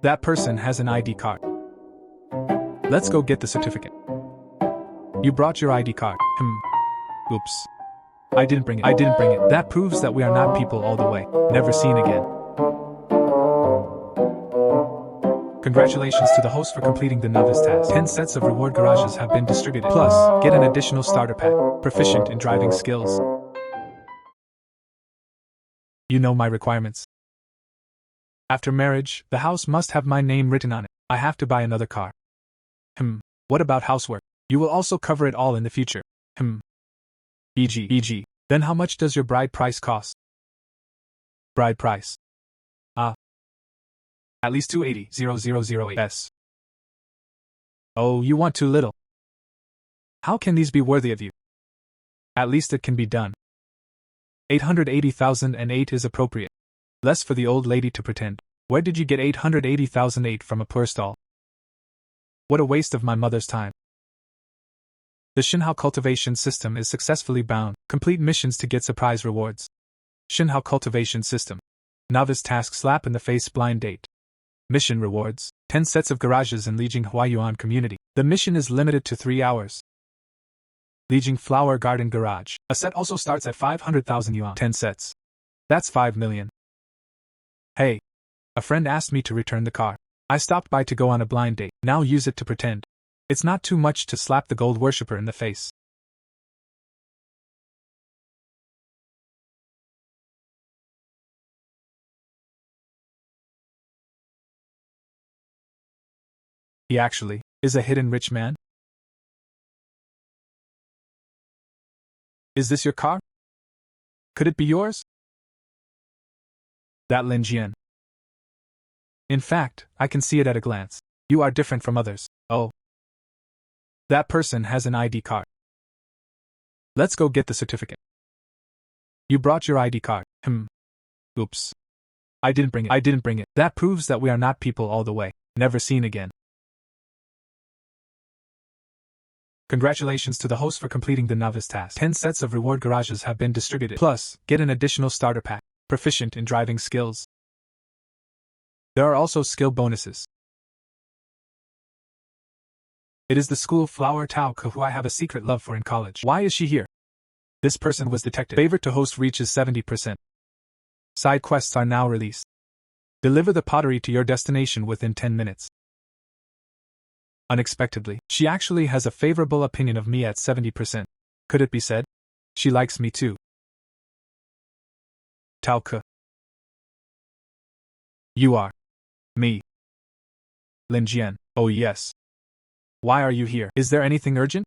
That person has an ID card. Let's go get the certificate. You brought your ID card. Oops. I didn't bring it. That proves that we are not people all the way. Never seen again. Congratulations to the host for completing the novice task. 10 sets of reward garages have been distributed. Plus, get an additional starter pack. Proficient in driving skills. You know my requirements. After marriage, the house must have my name written on it. I have to buy another car. What about housework? You will also cover it all in the future. E.g. Then how much does your bride price cost? Bride price. At least 280,008 S. Oh, you want too little. How can these be worthy of you? At least it can be done. 880,008 is appropriate. Less for the old lady to pretend. Where did you get 880,008 from a poor stall? What a waste of my mother's time. The Xinhao cultivation system is successfully bound. Complete missions to get surprise rewards. Xinhao cultivation system. Novice task slap in the face blind date. Mission rewards, 10 sets of garages in Lijing Huayuan community. The mission is limited to 3 hours. Lijing Flower Garden Garage. A set also starts at 500,000 yuan. 10 sets. That's 5 million. Hey. A friend asked me to return the car. I stopped by to go on a blind date. Now use it to pretend. It's not too much to slap the gold worshipper in the face. He actually is a hidden rich man? Is this your car? Could it be yours? That Lin Jian. In fact, I can see it at a glance. You are different from others. Oh. That person has an ID card. Let's go get the certificate. You brought your ID card. Oops. I didn't bring it. That proves that we are not people all the way. Never seen again. Congratulations to the host for completing the novice task. 10 sets of reward garages have been distributed. Plus, get an additional starter pack. Proficient in driving skills. There are also skill bonuses. It is the school flower Tauke who I have a secret love for in college. Why is she here? This person was detected. Favorite to host reaches 70%. Side quests are now released. Deliver the pottery to your destination within 10 minutes. Unexpectedly, she actually has a favorable opinion of me at 70%. Could it be said? She likes me too. Tauke. You are. Me. Lin Jian. Oh yes. Why are you here? Is there anything urgent?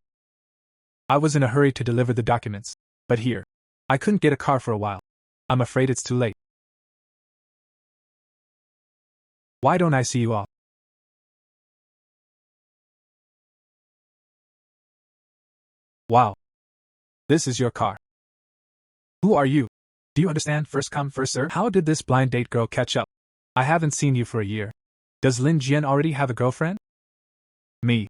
I was in a hurry to deliver the documents. But here. I couldn't get a car for a while. I'm afraid it's too late. Why don't I see you off? Wow. This is your car. Who are you? Do you understand first come first serve? How did this blind date girl catch up? I haven't seen you for a year. Does Lin Jian already have a girlfriend? Me.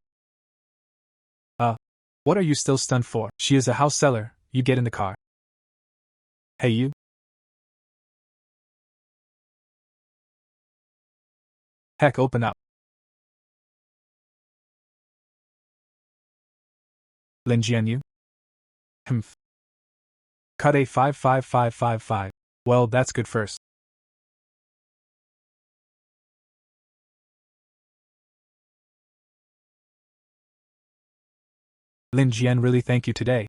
What are you still stunned for? She is a house seller. You get in the car. Hey you. Heck, open up. Lin Jian you? Cut a 55555. Well, that's good first. Lin Jian, really thank you today.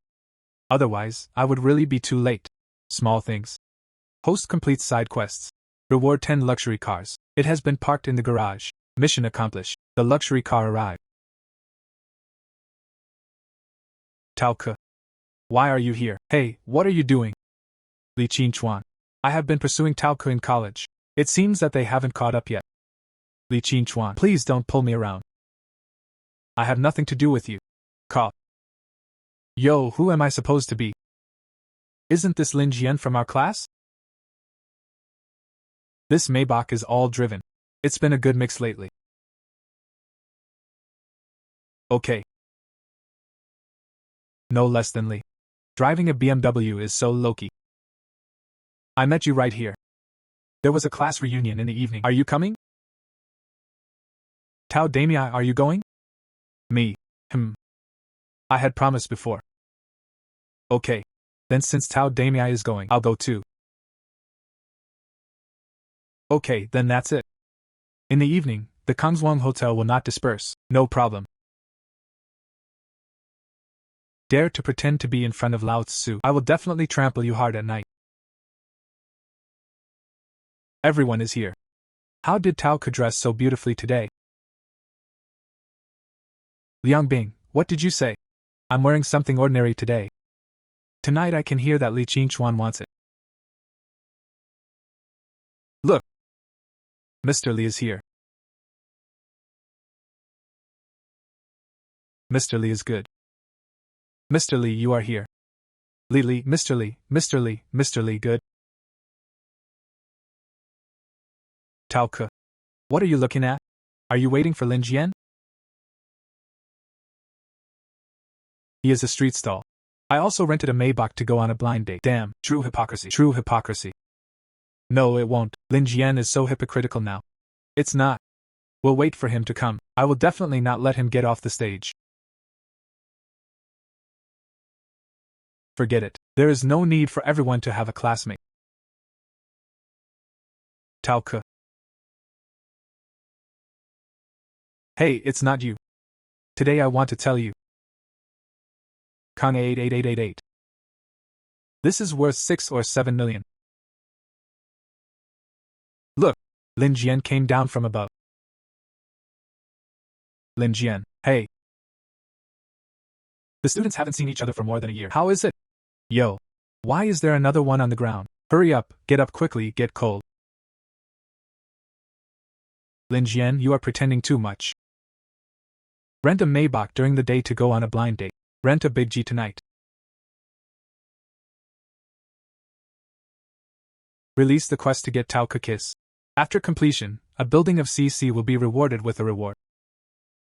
Otherwise, I would really be too late. Small things. Host completes side quests. Reward 10 luxury cars. It has been parked in the garage. Mission accomplished. The luxury car arrived. Tauke. Why are you here? Hey, what are you doing? Li Qinchuan. I have been pursuing Tauke in college. It seems that they haven't caught up yet. Li Qinchuan. Please don't pull me around. I have nothing to do with you. Cough. Yo, who am I supposed to be? Isn't this Lin Jian from our class? This Maybach is all driven. It's been a good mix lately. Okay. No less than Li. Driving a BMW is so low-key. I met you right here. There was a class reunion in the evening. Are you coming? Tao Damia, are you going? Me. I had promised before. Okay. Then since Tao Damia is going, I'll go too. Okay, then that's it. In the evening, the Kangzhuang Hotel will not disperse, no problem. Dare to pretend to be in front of Lao Tzu, I will definitely trample you hard at night. Everyone is here. How did Tao Ke dress so beautifully today? Liang Bing, what did you say? I'm wearing something ordinary today. Tonight I can hear that Li Qingchuan wants it. Look! Mr. Li is here. Mr. Li is good. Mr. Li, you are here. Li, Mr. Li, Mr. Li, Mr. Li, good. Tao Ke. What are you looking at? Are you waiting for Lin Jian? He is a street stall. I also rented a Maybach to go on a blind date. Damn, true hypocrisy. True hypocrisy. No, it won't. Lin Jian is so hypocritical now. It's not. We'll wait for him to come. I will definitely not let him get off the stage. Forget it. There is no need for everyone to have a classmate. Tao Ke. Hey, it's not you. Today I want to tell you. Kang 88888. This is worth 6 or 7 million. Look, Lin Jian came down from above. Lin Jian, hey. The students haven't seen each other for more than a year. How is it? Yo. Why is there another one on the ground? Hurry up, get up quickly, get cold. Lin Jian, you are pretending too much. Rent a Maybach during the day to go on a blind date. Rent a big G tonight. Release the quest to get Tao Ke kiss. After completion, a building of CC will be rewarded with a reward.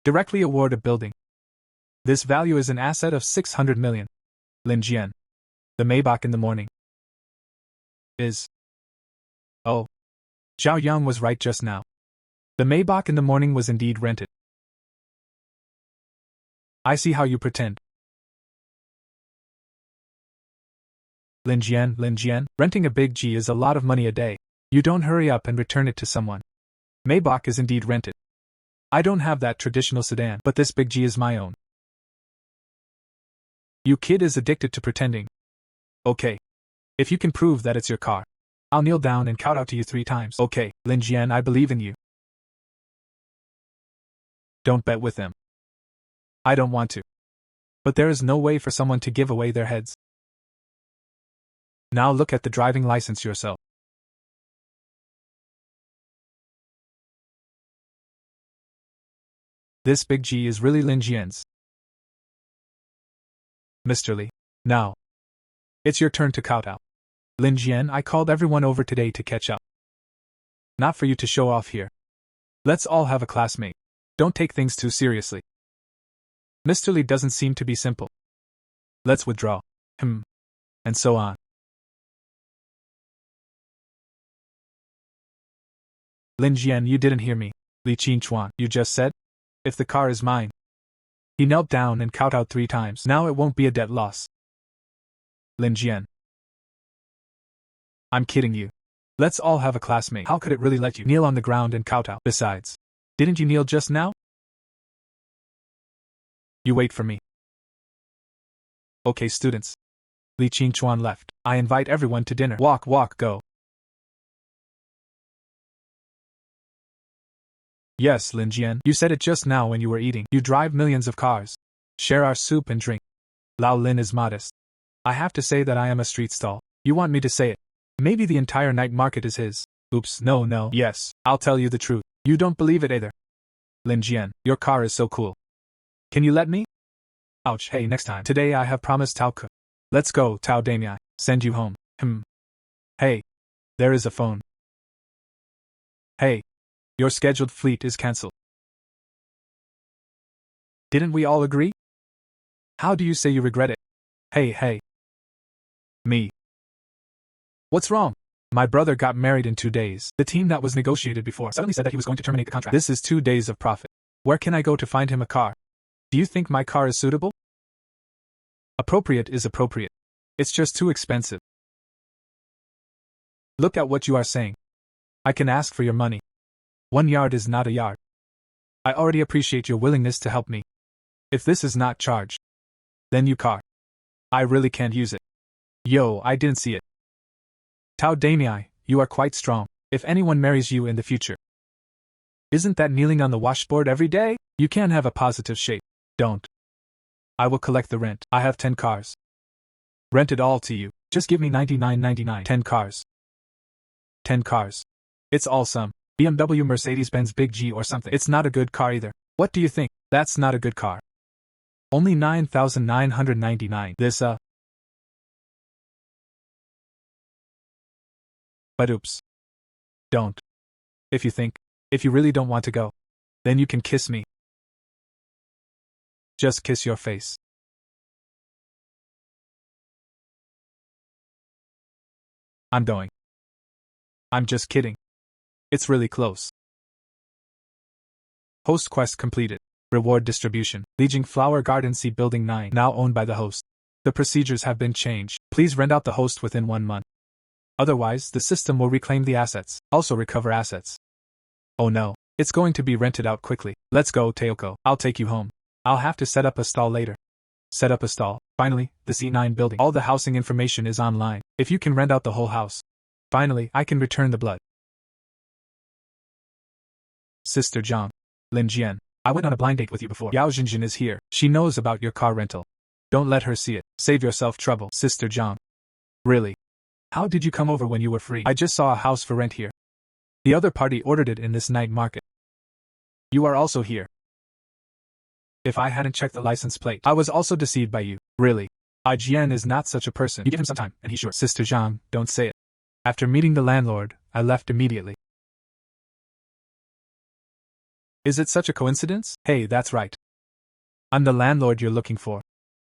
Directly award a building. This value is an asset of 600 million. Lin Jian. The Maybach in the morning. Is. Oh. Zhao Yang was right just now. The Maybach in the morning was indeed rented. I see how you pretend. Lin Jian, renting a big G is a lot of money a day. You don't hurry up and return it to someone. Maybach is indeed rented. I don't have that traditional sedan, but this big G is my own. You kid is addicted to pretending. Okay. If you can prove that it's your car, I'll kneel down and kowtow to you 3 times. Okay, Lin Jian, I believe in you. Don't bet with them. I don't want to. But there is no way for someone to give away their heads. Now look at the driving license yourself. This big G is really Lin Jian's. Mr. Li. Now. It's your turn to kowtow. Lin Jian, I called everyone over today to catch up. Not for you to show off here. Let's all have a classmate. Don't take things too seriously. Mr. Li doesn't seem to be simple. Let's withdraw. And so on. Lin Jian, you didn't hear me. Li Qingchuan, you just said? If the car is mine. He knelt down and kowtowed 3 times. Now it won't be a debt loss. Lin Jian. I'm kidding you. Let's all have a classmate. How could it really let you kneel on the ground and kowtow? Besides, didn't you kneel just now? You wait for me. Okay, students. Li Qingchuan left. I invite everyone to dinner. Walk, go. Yes, Lin Jian, you said it just now when you were eating. You drive millions of cars. Share our soup and drink. Lao Lin is modest. I have to say that I am a street stall. You want me to say it? Maybe the entire night market is his. Oops, no. Yes, I'll tell you the truth. You don't believe it either. Lin Jian, your car is so cool. Can you let me? Ouch, hey, next time. Today I have promised Tao Ke. Let's go, Tao Damia. Send you home. Hey. There is a phone. Hey. Your scheduled fleet is cancelled. Didn't we all agree? How do you say you regret it? Hey. Me. What's wrong? My brother got married in 2 days. The team that was negotiated before suddenly said that he was going to terminate the contract. This is 2 days of profit. Where can I go to find him a car? Do you think my car is suitable? Appropriate is appropriate. It's just too expensive. Look at what you are saying. I can ask for your money. 1 yard is not a yard. I already appreciate your willingness to help me. If this is not charged, then you car. I really can't use it. Yo, I didn't see it. Tao Damiai, you are quite strong, if anyone marries you in the future. Isn't that kneeling on the washboard every day? You can't have a positive shape. Don't. I will collect the rent. I have 10 cars. Rent it all to you. Just give me $99.99. 10 cars. 10 cars. It's all some BMW Mercedes-Benz Big G or something. It's not a good car either. What do you think? That's not a good car. Only $9,999. This, But oops. Don't. If you really don't want to go, then you can kiss me. Just kiss your face. I'm going. I'm just kidding. It's really close. Host quest completed. Reward distribution. Lijiang Flower Garden C Building 9, now owned by the host. The procedures have been changed. Please rent out the host within 1 month. Otherwise, the system will reclaim the assets. Also recover assets. Oh no. It's going to be rented out quickly. Let's go, Teoko. I'll take you home. I'll have to set up a stall later. Set up a stall. Finally, the C9 building. All the housing information is online. If you can rent out the whole house. Finally, I can return the blood. Sister Zhang. Lin Jian. I went on a blind date with you before. Yao Jinjin is here. She knows about your car rental. Don't let her see it. Save yourself trouble. Sister Zhang. Really? How did you come over when you were free? I just saw a house for rent here. The other party ordered it in this night market. You are also here. If I hadn't checked the license plate, I was also deceived by you. Really? Jian is not such a person. You give him some time, and he's sure. Sister Zhang, don't say it. After meeting the landlord, I left immediately. Is it such a coincidence? Hey, that's right. I'm the landlord you're looking for.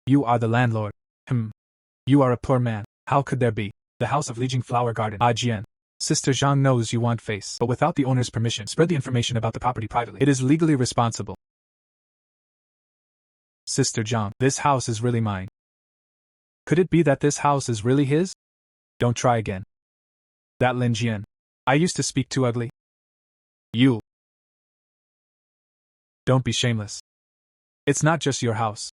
You are the landlord. You are a poor man. How could there be? The house of Lijiang Flower Garden. Jian. Sister Zhang knows you want face, but without the owner's permission, spread the information about the property privately. It is legally responsible. Sister Zhang, this house is really mine. Could it be that this house is really his? Don't try again. That Lin Jian. I used to speak too ugly. You. Don't be shameless. It's not just your house.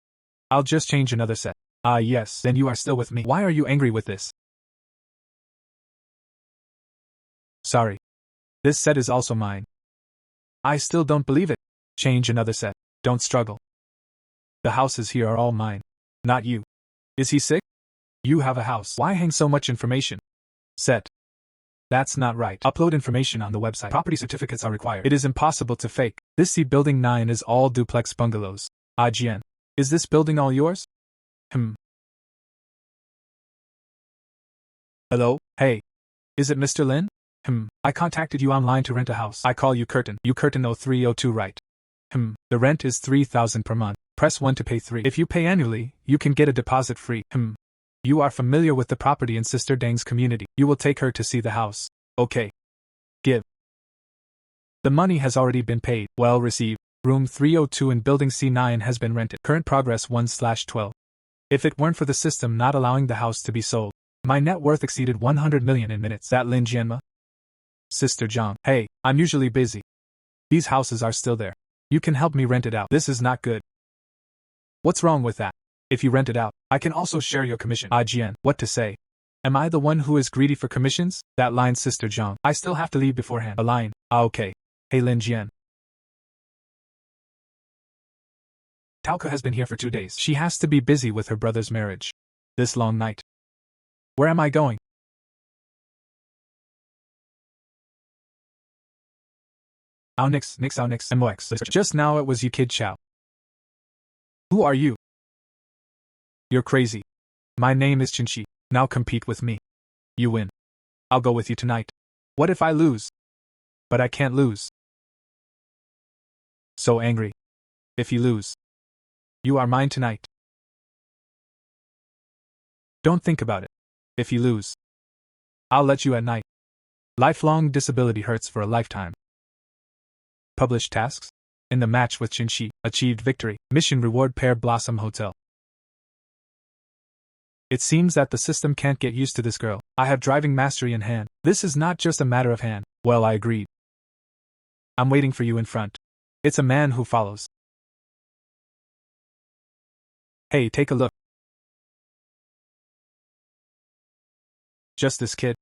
I'll just change another set. Yes, then you are still with me. Why are you angry with this? Sorry. This set is also mine. I still don't believe it. Change another set. Don't struggle. The houses here are all mine. Not you. Is he sick? You have a house. Why hang so much information? Set. That's not right. Upload information on the website. Property certificates are required. It is impossible to fake. This C Building 9 is all duplex bungalows. Jian. Is this building all yours? Hello? Hey. Is it Mr. Lin? I contacted you online to rent a house. I call you Curtin. You Curtin 0302, right? The rent is 3,000 per month. Press 1 to pay 3. If you pay annually, you can get a deposit free. You are familiar with the property in Sister Dang's community. You will take her to see the house. Okay. Give. The money has already been paid. Well received. Room 302 in Building C9 has been rented. Current progress 1/12. If it weren't for the system not allowing the house to be sold, my net worth exceeded 100 million in minutes. That Lin Jianma? Sister Zhang. Hey, I'm usually busy. These houses are still there. You can help me rent it out. This is not good. What's wrong with that? If you rent it out, I can also share your commission. Jian. What to say? Am I the one who is greedy for commissions? That line, Sister Zhang. I still have to leave beforehand. A line. Okay. Hey Lin Jian. Taoka has been here for 2 days. She has to be busy with her brother's marriage. This long night. Where am I going? Nix, MOX. Just now it was you, Kid Chow. Who are you? You're crazy. My name is Chinchi. Now compete with me. You win. I'll go with you tonight. What if I lose? But I can't lose. So angry. If you lose, you are mine tonight. Don't think about it. If you lose, I'll let you at night. Lifelong disability hurts for a lifetime. Publish tasks? in the match with Qinshi, achieved victory. Mission reward Pear Blossom Hotel. It seems that the system can't get used to this girl. I have driving mastery in hand. This is not just a matter of hand. Well, I agreed. I'm waiting for you in front. It's a man who follows. Hey, take a look. Just this kid.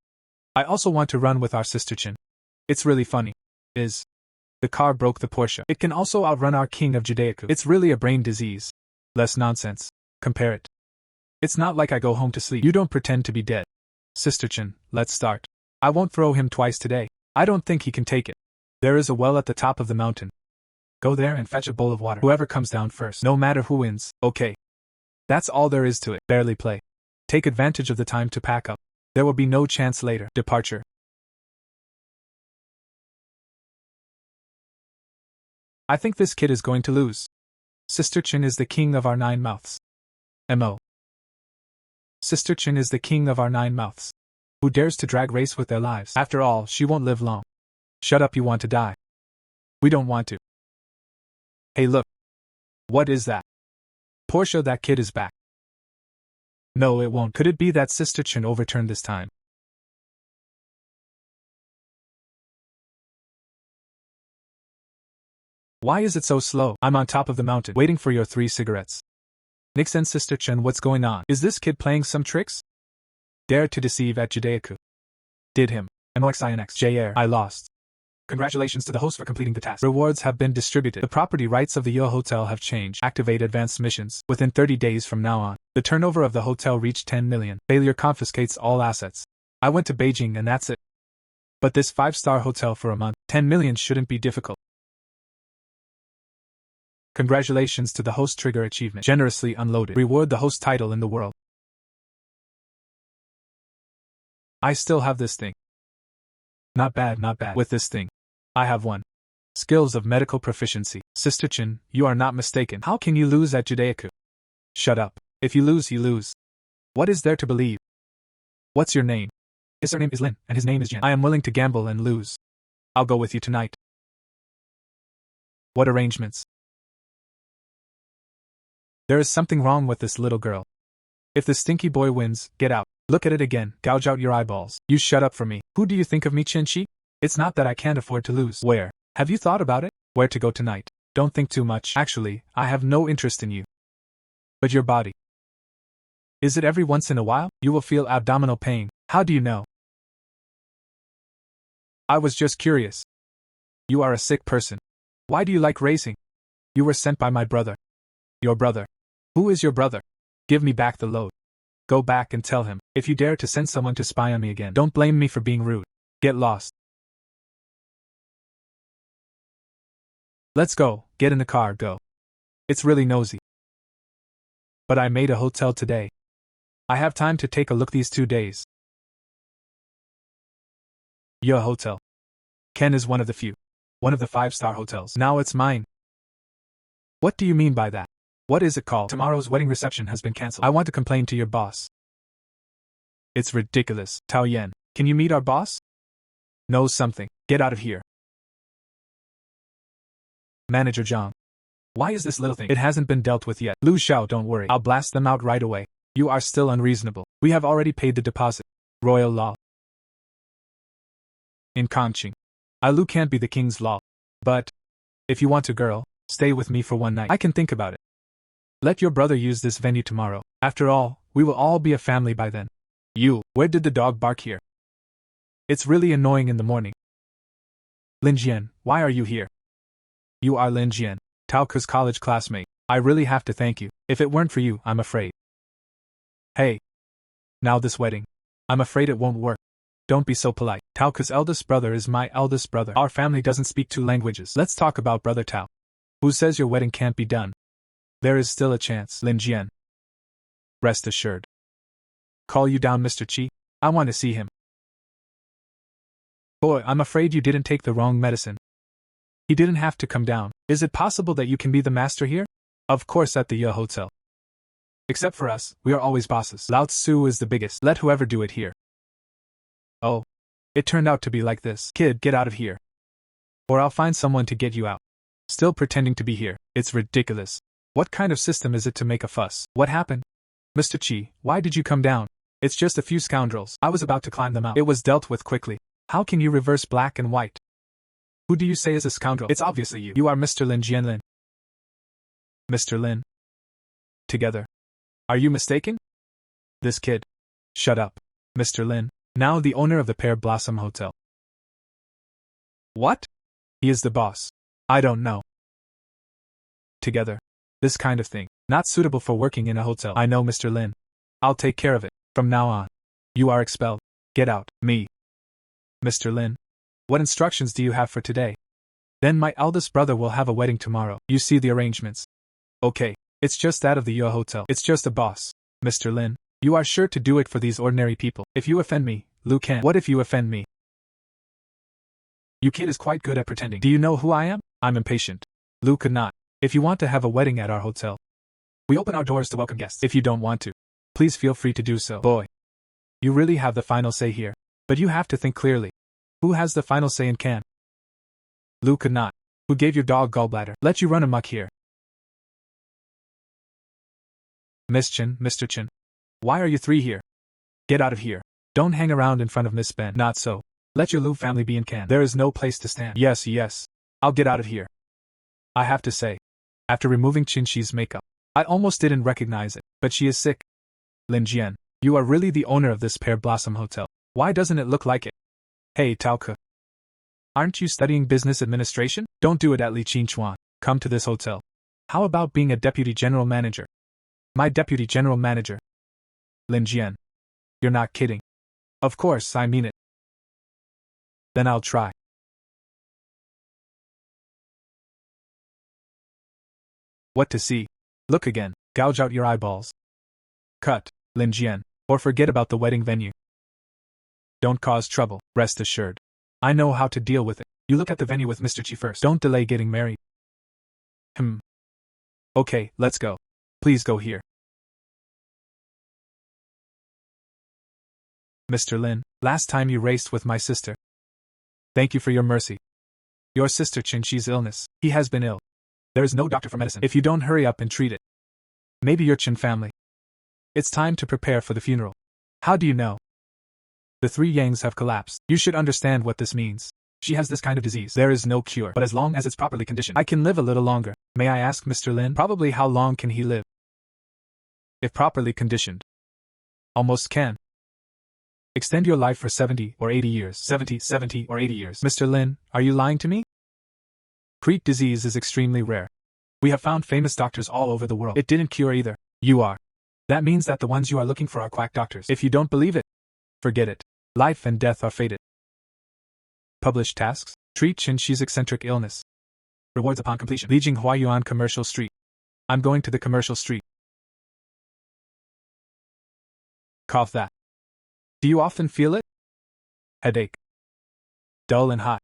I also want to run with our sister Chin. It's really funny. The car broke the Porsche. It can also outrun our king of Judaiku. It's really a brain disease. Less nonsense. Compare it. It's not like I go home to sleep. You don't pretend to be dead. Sister Chin, let's start. I won't throw him twice today. I don't think he can take it. There is a well at the top of the mountain. Go there and fetch a bowl of water. Whoever comes down first, no matter who wins, okay. That's all there is to it. Barely play. Take advantage of the time to pack up. There will be no chance later. Departure. I think this kid is going to lose. Sister Chin is the king of our 9 mouths. M.O. Sister Chin is the king of our 9 mouths. Who dares to drag race with their lives? After all, she won't live long. Shut up, you want to die. We don't want to. Hey, look. What is that? Portia, that kid is back. No, it won't. Could it be that Sister Chin overturned this time? Why is it so slow? I'm on top of the mountain, waiting for your 3 cigarettes. Nix and Sister Chin, what's going on? Is this kid playing some tricks? Dare to deceive at Judaiku. Did him. MOXINX. JR. I lost. Congratulations to the host for completing the task. Rewards have been distributed. The property rights of the Yo Hotel have changed. Activate advanced missions. Within 30 days from now on, the turnover of the hotel reached 10 million. Failure confiscates all assets. I went to Beijing and that's it. But this 5-star hotel for a month, 10 million shouldn't be difficult. Congratulations to the host trigger achievement. Generously unloaded. Reward the host title in the world. I still have this thing. Not bad, not bad. With this thing, I have one. Skills of medical proficiency. Sister Chin, you are not mistaken. How can you lose at Judaiku? Shut up. If you lose, you lose. What is there to believe? What's your name? His surname is Lin, and his name is Jian. I am willing to gamble and lose. I'll go with you tonight. What arrangements? There is something wrong with this little girl. If the stinky boy wins, get out. Look at it again, gouge out your eyeballs. You shut up for me. Who do you think of me, Qinshi? It's not that I can't afford to lose. Where? Have you thought about it? Where to go tonight? Don't think too much. Actually, I have no interest in you. But your body. Is it every once in a while? You will feel abdominal pain. How do you know? I was just curious. You are a sick person. Why do you like racing? You were sent by my brother. Your brother. Who is your brother? Give me back the load. Go back and tell him, if you dare to send someone to spy on me again, don't blame me for being rude. Get lost. Let's go, get in the car, go. It's really nosy. But I made a hotel today. I have time to take a look these 2 days. Your hotel. Ken is one of the few. One of the 5-star hotels. Now it's mine. What do you mean by that? What is it called? Tomorrow's wedding reception has been cancelled. I want to complain to your boss. It's ridiculous. Tao Yan, can you meet our boss? Know something. Get out of here. Manager Zhang. Why is this little thing? It hasn't been dealt with yet. Lu Xiao, don't worry. I'll blast them out right away. You are still unreasonable. We have already paid the deposit. Royal law. In Kanqing. Lu can't be the king's law. But, if you want a girl, stay with me for one night. I can think about it. Let your brother use this venue tomorrow. After all, we will all be a family by then. You, where did the dog bark here? It's really annoying in the morning. Lin Jian, why are you here? You are Lin Jian, Taoku's college classmate. I really have to thank you. If it weren't for you, I'm afraid. Hey. Now this wedding. I'm afraid it won't work. Don't be so polite. Taoku's eldest brother is my eldest brother. Our family doesn't speak 2 languages. Let's talk about Brother Tao. Who says your wedding can't be done? There is still a chance, Lin Jian. Rest assured. Call you down, Mr. Qi. I want to see him. Boy, I'm afraid you didn't take the wrong medicine. He didn't have to come down. Is it possible that you can be the master here? Of course, at the Ye Hotel. Except for us, we are always bosses. Lao Tzu is the biggest. Let whoever do it here. Oh. It turned out to be like this. Kid, get out of here. Or I'll find someone to get you out. Still pretending to be here. It's ridiculous. What kind of system is it to make a fuss? What happened? Mr. Qi, why did you come down? It's just a few scoundrels. I was about to climb them out. It was dealt with quickly. How can you reverse black and white? Who do you say is a scoundrel? It's obviously you. You are Mr. Lin Jian Lin. Mr. Lin. Together. Are you mistaken? This kid. Shut up. Mr. Lin, now the owner of the Pear Blossom Hotel. What? He is the boss. I don't know. Together. This kind of thing. Not suitable for working in a hotel. I know, Mr. Lin. I'll take care of it. From now on. You are expelled. Get out. Me. Mr. Lin. What instructions do you have for today? Then my eldest brother will have a wedding tomorrow. You see the arrangements. Okay. It's just that of the Yue Hotel. It's just a boss. Mr. Lin. You are sure to do it for these ordinary people. If you offend me, Lu can. What if you offend me? You kid is quite good at pretending. Do you know who I am? I'm impatient. Lu could not. If you want to have a wedding at our hotel, we open our doors to welcome guests. If you don't want to, please feel free to do so. Boy. You really have the final say here. But you have to think clearly. Who has the final say and can? Lu could not. Who gave your dog gallbladder? Let you run amok here. Miss Chen, Mr. Chen. Why are you three here? Get out of here. Don't hang around in front of Miss Ben. Not so. Let your Lu family be in Can. There is no place to stand. Yes. I'll get out of here. I have to say, after removing Qin Shi's makeup, I almost didn't recognize it, but she is sick. Lin Jian, you are really the owner of this Pear Blossom Hotel. Why doesn't it look like it? Hey, Taoke. Aren't you studying business administration? Don't do it at Li Qinchuan. Come to this hotel. How about being a deputy general manager? My deputy general manager. Lin Jian. You're not kidding. Of course, I mean it. Then I'll try. What to see? Look again. Gouge out your eyeballs. Cut, Lin Jian, or forget about the wedding venue. Don't cause trouble, rest assured. I know how to deal with it. You look at the venue with Mr. Qi first. Don't delay getting married. Okay, let's go. Please go here. Mr. Lin, last time you raced with my sister. Thank you for your mercy. Your sister Qin Shi's illness. He has been ill. There is no doctor for medicine. If you don't hurry up and treat it. Maybe your Qin family. It's time to prepare for the funeral. How do you know? The three Yangs have collapsed. You should understand what this means. She has this kind of disease. There is no cure, but as long as it's properly conditioned, I can live a little longer. May I ask Mr. Lin? Probably how long can he live? If properly conditioned. Almost can. Extend your life for 70 or 80 years. 70 or 80 years. Mr. Lin, are you lying to me? Creek disease is extremely rare. We have found famous doctors all over the world. It didn't cure either. You are. That means that the ones you are looking for are quack doctors. If you don't believe it, forget it. Life and death are fated. Published tasks. Treat Qin Shi's eccentric illness. Rewards upon completion. Li Jinghuayuan Commercial Street. I'm going to the commercial street. Cough that. Do you often feel it? Headache. Dull and hot.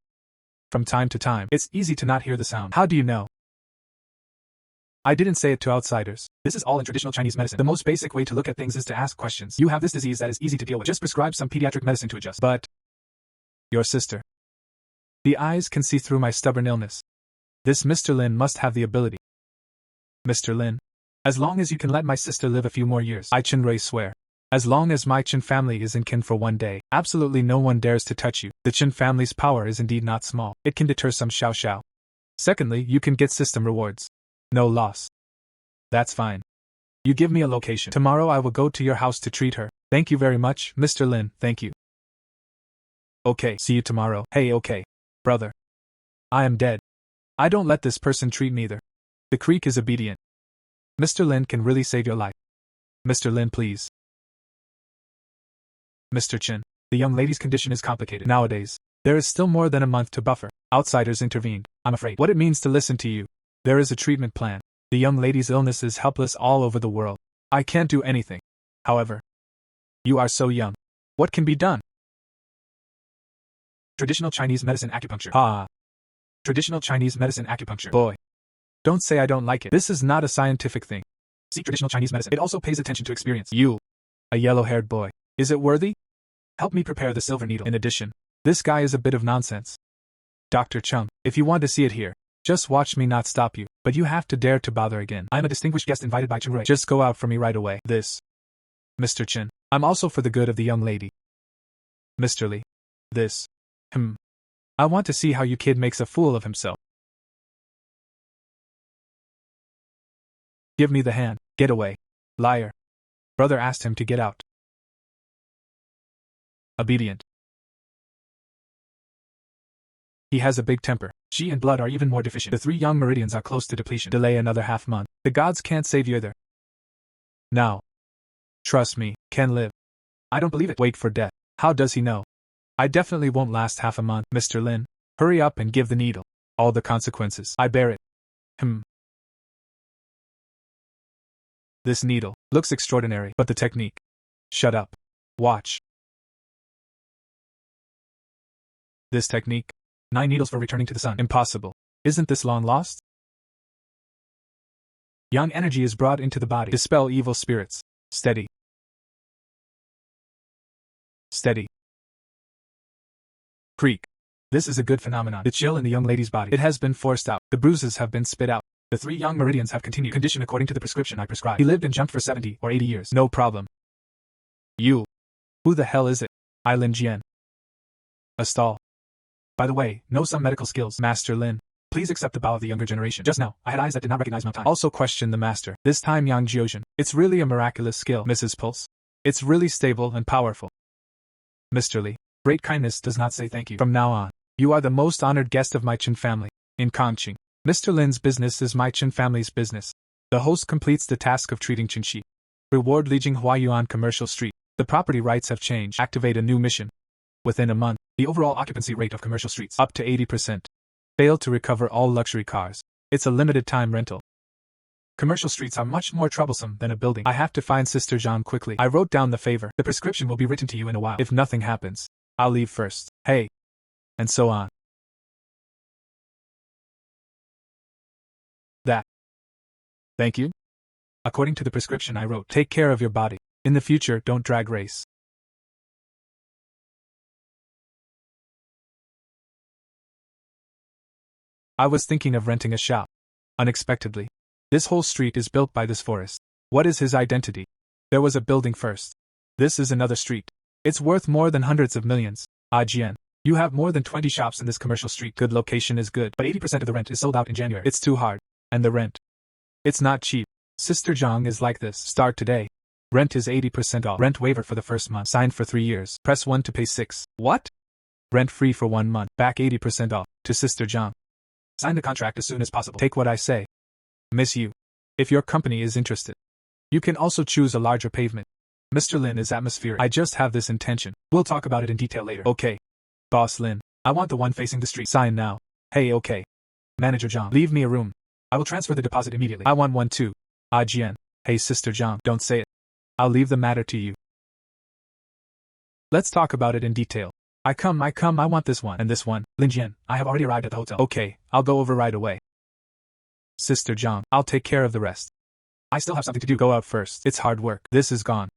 From time to time, it's easy to not hear the sound. How do you know? I didn't say it to outsiders. This is all in traditional Chinese medicine. The most basic way to look at things is to ask questions. You have this disease that is easy to deal with. Just prescribe some pediatric medicine to adjust. But your sister. The eyes can see through my stubborn illness. This Mr. Lin must have the ability. Mr. Lin, as long as you can let my sister live a few more years, I Chenrui swear. As long as my Chen family is in kin for one day, absolutely no one dares to touch you. The Chen family's power is indeed not small. It can deter some xiao. Secondly, you can get system rewards. No loss. That's fine. You give me a location. Tomorrow I will go to your house to treat her. Thank you very much, Mr. Lin, thank you. Okay, see you tomorrow. Hey, okay. Brother. I am dead. I don't let this person treat me either. The creek is obedient. Mr. Lin can really save your life. Mr. Lin, please. Mr. Chen, the young lady's condition is complicated. Nowadays, there is still more than a month to buffer. Outsiders intervened. I'm afraid. What it means to listen to you. There is a treatment plan. The young lady's illness is helpless all over the world. I can't do anything. However, you are so young. What can be done? Traditional Chinese medicine acupuncture. Traditional Chinese medicine acupuncture. Boy. Don't say I don't like it. This is not a scientific thing. See traditional Chinese medicine. It also pays attention to experience. You. A yellow-haired boy. Is it worthy? Help me prepare the silver needle. In addition, this guy is a bit of nonsense. Dr. Chung, if you want to see it here, Just watch me not stop you, but you have to dare to bother again. I'm a distinguished guest invited by Chen Rui. Just go out for me right away. This. Mr. Chen. I'm also for the good of the young lady. Mr. Li. This. I want to see how you kid makes a fool of himself. Give me the hand. Get away. Liar. Brother asked him to get out. Obedient. He has a big temper. Qi and blood are even more deficient. The 3 young meridians are close to depletion. Delay another half month. The gods can't save you either. Now. Trust me, can live. I don't believe it. Wait for death. How does he know? I definitely won't last half a month. Mr. Lin, hurry up and give the needle. All the consequences. I bear it. This needle looks extraordinary, but the technique. Shut up. Watch. This technique. 9 needles for returning to the sun. Impossible. Isn't this long lost? Yang energy is brought into the body. Dispel evil spirits. Steady. Steady. Creak. This is a good phenomenon. The chill in the young lady's body. It has been forced out. The bruises have been spit out. The 3 young meridians have continued condition according to the prescription I prescribed. He lived and jumped for 70 or 80 years. No problem. You. Who the hell is it? Lin Jian. A stall. By the way, know some medical skills. Master Lin, please accept the bow of the younger generation. Just now, I had eyes that did not recognize my time. Also question the master. This time Yang Jiozhen. It's really a miraculous skill. Mrs. Pulse. It's really stable and powerful. Mr. Li, great kindness does not say thank you. From now on, you are the most honored guest of my Chen family. In Kangqing, Mr. Lin's business is my Chen family's business. The host completes the task of treating Chen Shi. Reward Lijing Huayuan Commercial Street. The property rights have changed. Activate a new mission. Within a month, the overall occupancy rate of commercial streets up to 80%. Failed to recover all luxury cars. It's a limited time rental. Commercial streets are much more troublesome than a building. I have to find Sister Zhang quickly. I wrote down the favor. The prescription will be written to you in a while. If nothing happens, I'll leave first. Hey. And so on. That. Thank you. According to the prescription I wrote, take care of your body. In the future, don't drag race. I was thinking of renting a shop. Unexpectedly. This whole street is built by this forest. What is his identity? There was a building first. This is another street. It's worth more than hundreds of millions. Jian, you have more than 20 shops in this commercial street. Good location is good, but 80% of the rent is sold out in January. It's too hard. And the rent. It's not cheap. Sister Zhang is like this. Start today. Rent is 80% off. Rent waiver for the first month. Signed for 3 years. Press 1 to pay 6. What? Rent free for 1 month. Back 80% off. To Sister Zhang. Sign the contract as soon as possible. Take what I say. Miss you. If your company is interested. You can also choose a larger pavement. Mr. Lin is atmospheric. I just have this intention. We'll talk about it in detail later. Okay. Boss Lin. I want the one facing the street. Sign now. Hey, okay. Manager Zhang. Leave me a room. I will transfer the deposit immediately. I want one too. Jian. Hey, Sister Zhang. Don't say it. I'll leave the matter to you. Let's talk about it in detail. I want this one and this one. Lin Jian, I have already arrived at the hotel. Okay, I'll go over right away. Sister Zhang, I'll take care of the rest. I still have something to do. Go out first. It's hard work. This is gone.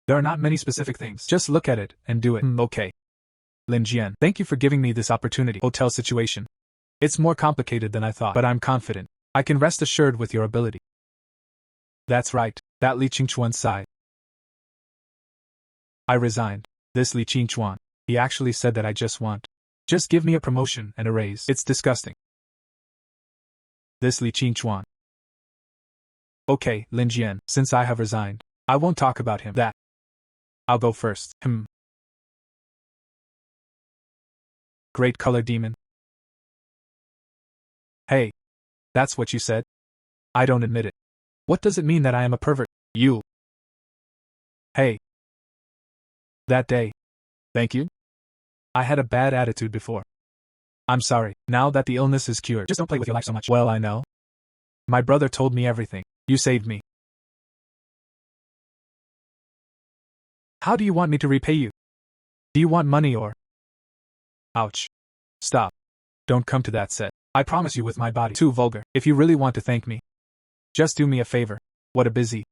There are not many specific things. Just look at it and do it. Okay. Lin Jian, thank you for giving me this opportunity. Hotel situation. It's more complicated than I thought, but I'm confident. I can rest assured with your ability. That's right. That Li Qingchuan sighed. I resigned. This Li Qingchuan. He actually said that I just give me a promotion and a raise. It's disgusting. This Li Qingchuan. Okay, Lin Jian, since I have resigned, I won't talk about him. That. I'll go first. Great color demon. Hey. That's what you said? I don't admit it. What does it mean that I am a pervert? You. Hey. That day. Thank you? I had a bad attitude before. I'm sorry. Now that the illness is cured, just don't play with your life so much. Well, I know. My brother told me everything. You saved me. How do you want me to repay you? Do you want money or? Ouch. Stop. Don't come to that set. I promise you with my body. Too vulgar. If you really want to thank me, just do me a favor. What a busy.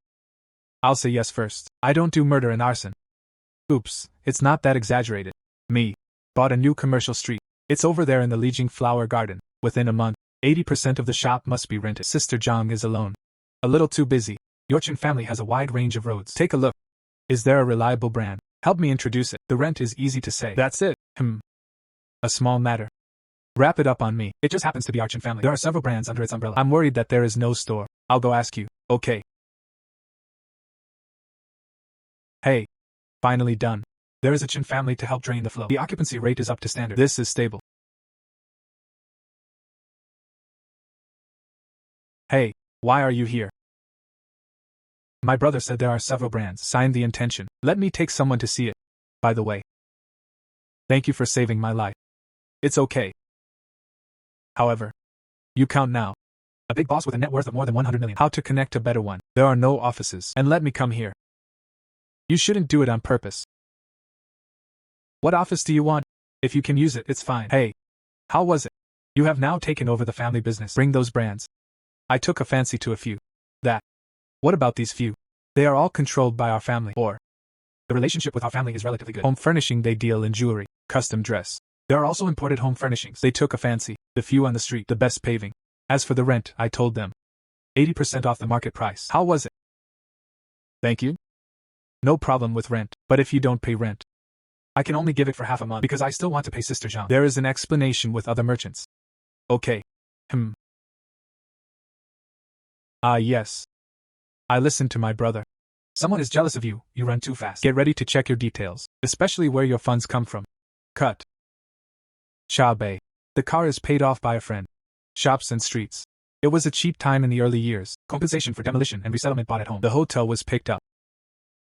I'll say yes first. I don't do murder and arson. Oops, it's not that exaggerated. Me. Bought a new commercial street. It's over there in the Lijiang flower garden. Within a month, 80% of the shop must be rented. Sister Zhang is alone. A little too busy. Your Chen family has a wide range of roads. Take a look. Is there a reliable brand? Help me introduce it. The rent is easy to say. That's it. A small matter. Wrap it up on me. It just happens to be our Chen family. There are several brands under its umbrella. I'm worried that there is no store. I'll go ask you. Okay. Hey. Finally done. There is a Chen family to help drain the flow. The occupancy rate is up to standard. This is stable. Hey, why are you here? My brother said there are several brands. Signed the intention. Let me take someone to see it. By the way. Thank you for saving my life. It's okay. However, you count now. A big boss with a net worth of more than 100 million. How to connect a better one. There are no offices. And let me come here. You shouldn't do it on purpose. What office do you want? If you can use it, it's fine. Hey. How was it? You have now taken over the family business. Bring those brands. I took a fancy to a few. That. What about these few? They are all controlled by our family. Or. The relationship with our family is relatively good. Home furnishing, they deal in jewelry, custom dress. There are also imported home furnishings. They took a fancy. The few on the street, the best paving. As for the rent, I told them. 80% off the market price. How was it? Thank you. No problem with rent, but if you don't pay rent, I can only give it for half a month because I still want to pay Sister Zhang. There is an explanation with other merchants. Okay. Yes. I listened to my brother. Someone is jealous of you, you run too fast. Get ready to check your details, especially where your funds come from. Cut. Bei. The car is paid off by a friend. Shops and streets. It was a cheap time in the early years. Compensation for demolition and resettlement bought at home. The hotel was picked up.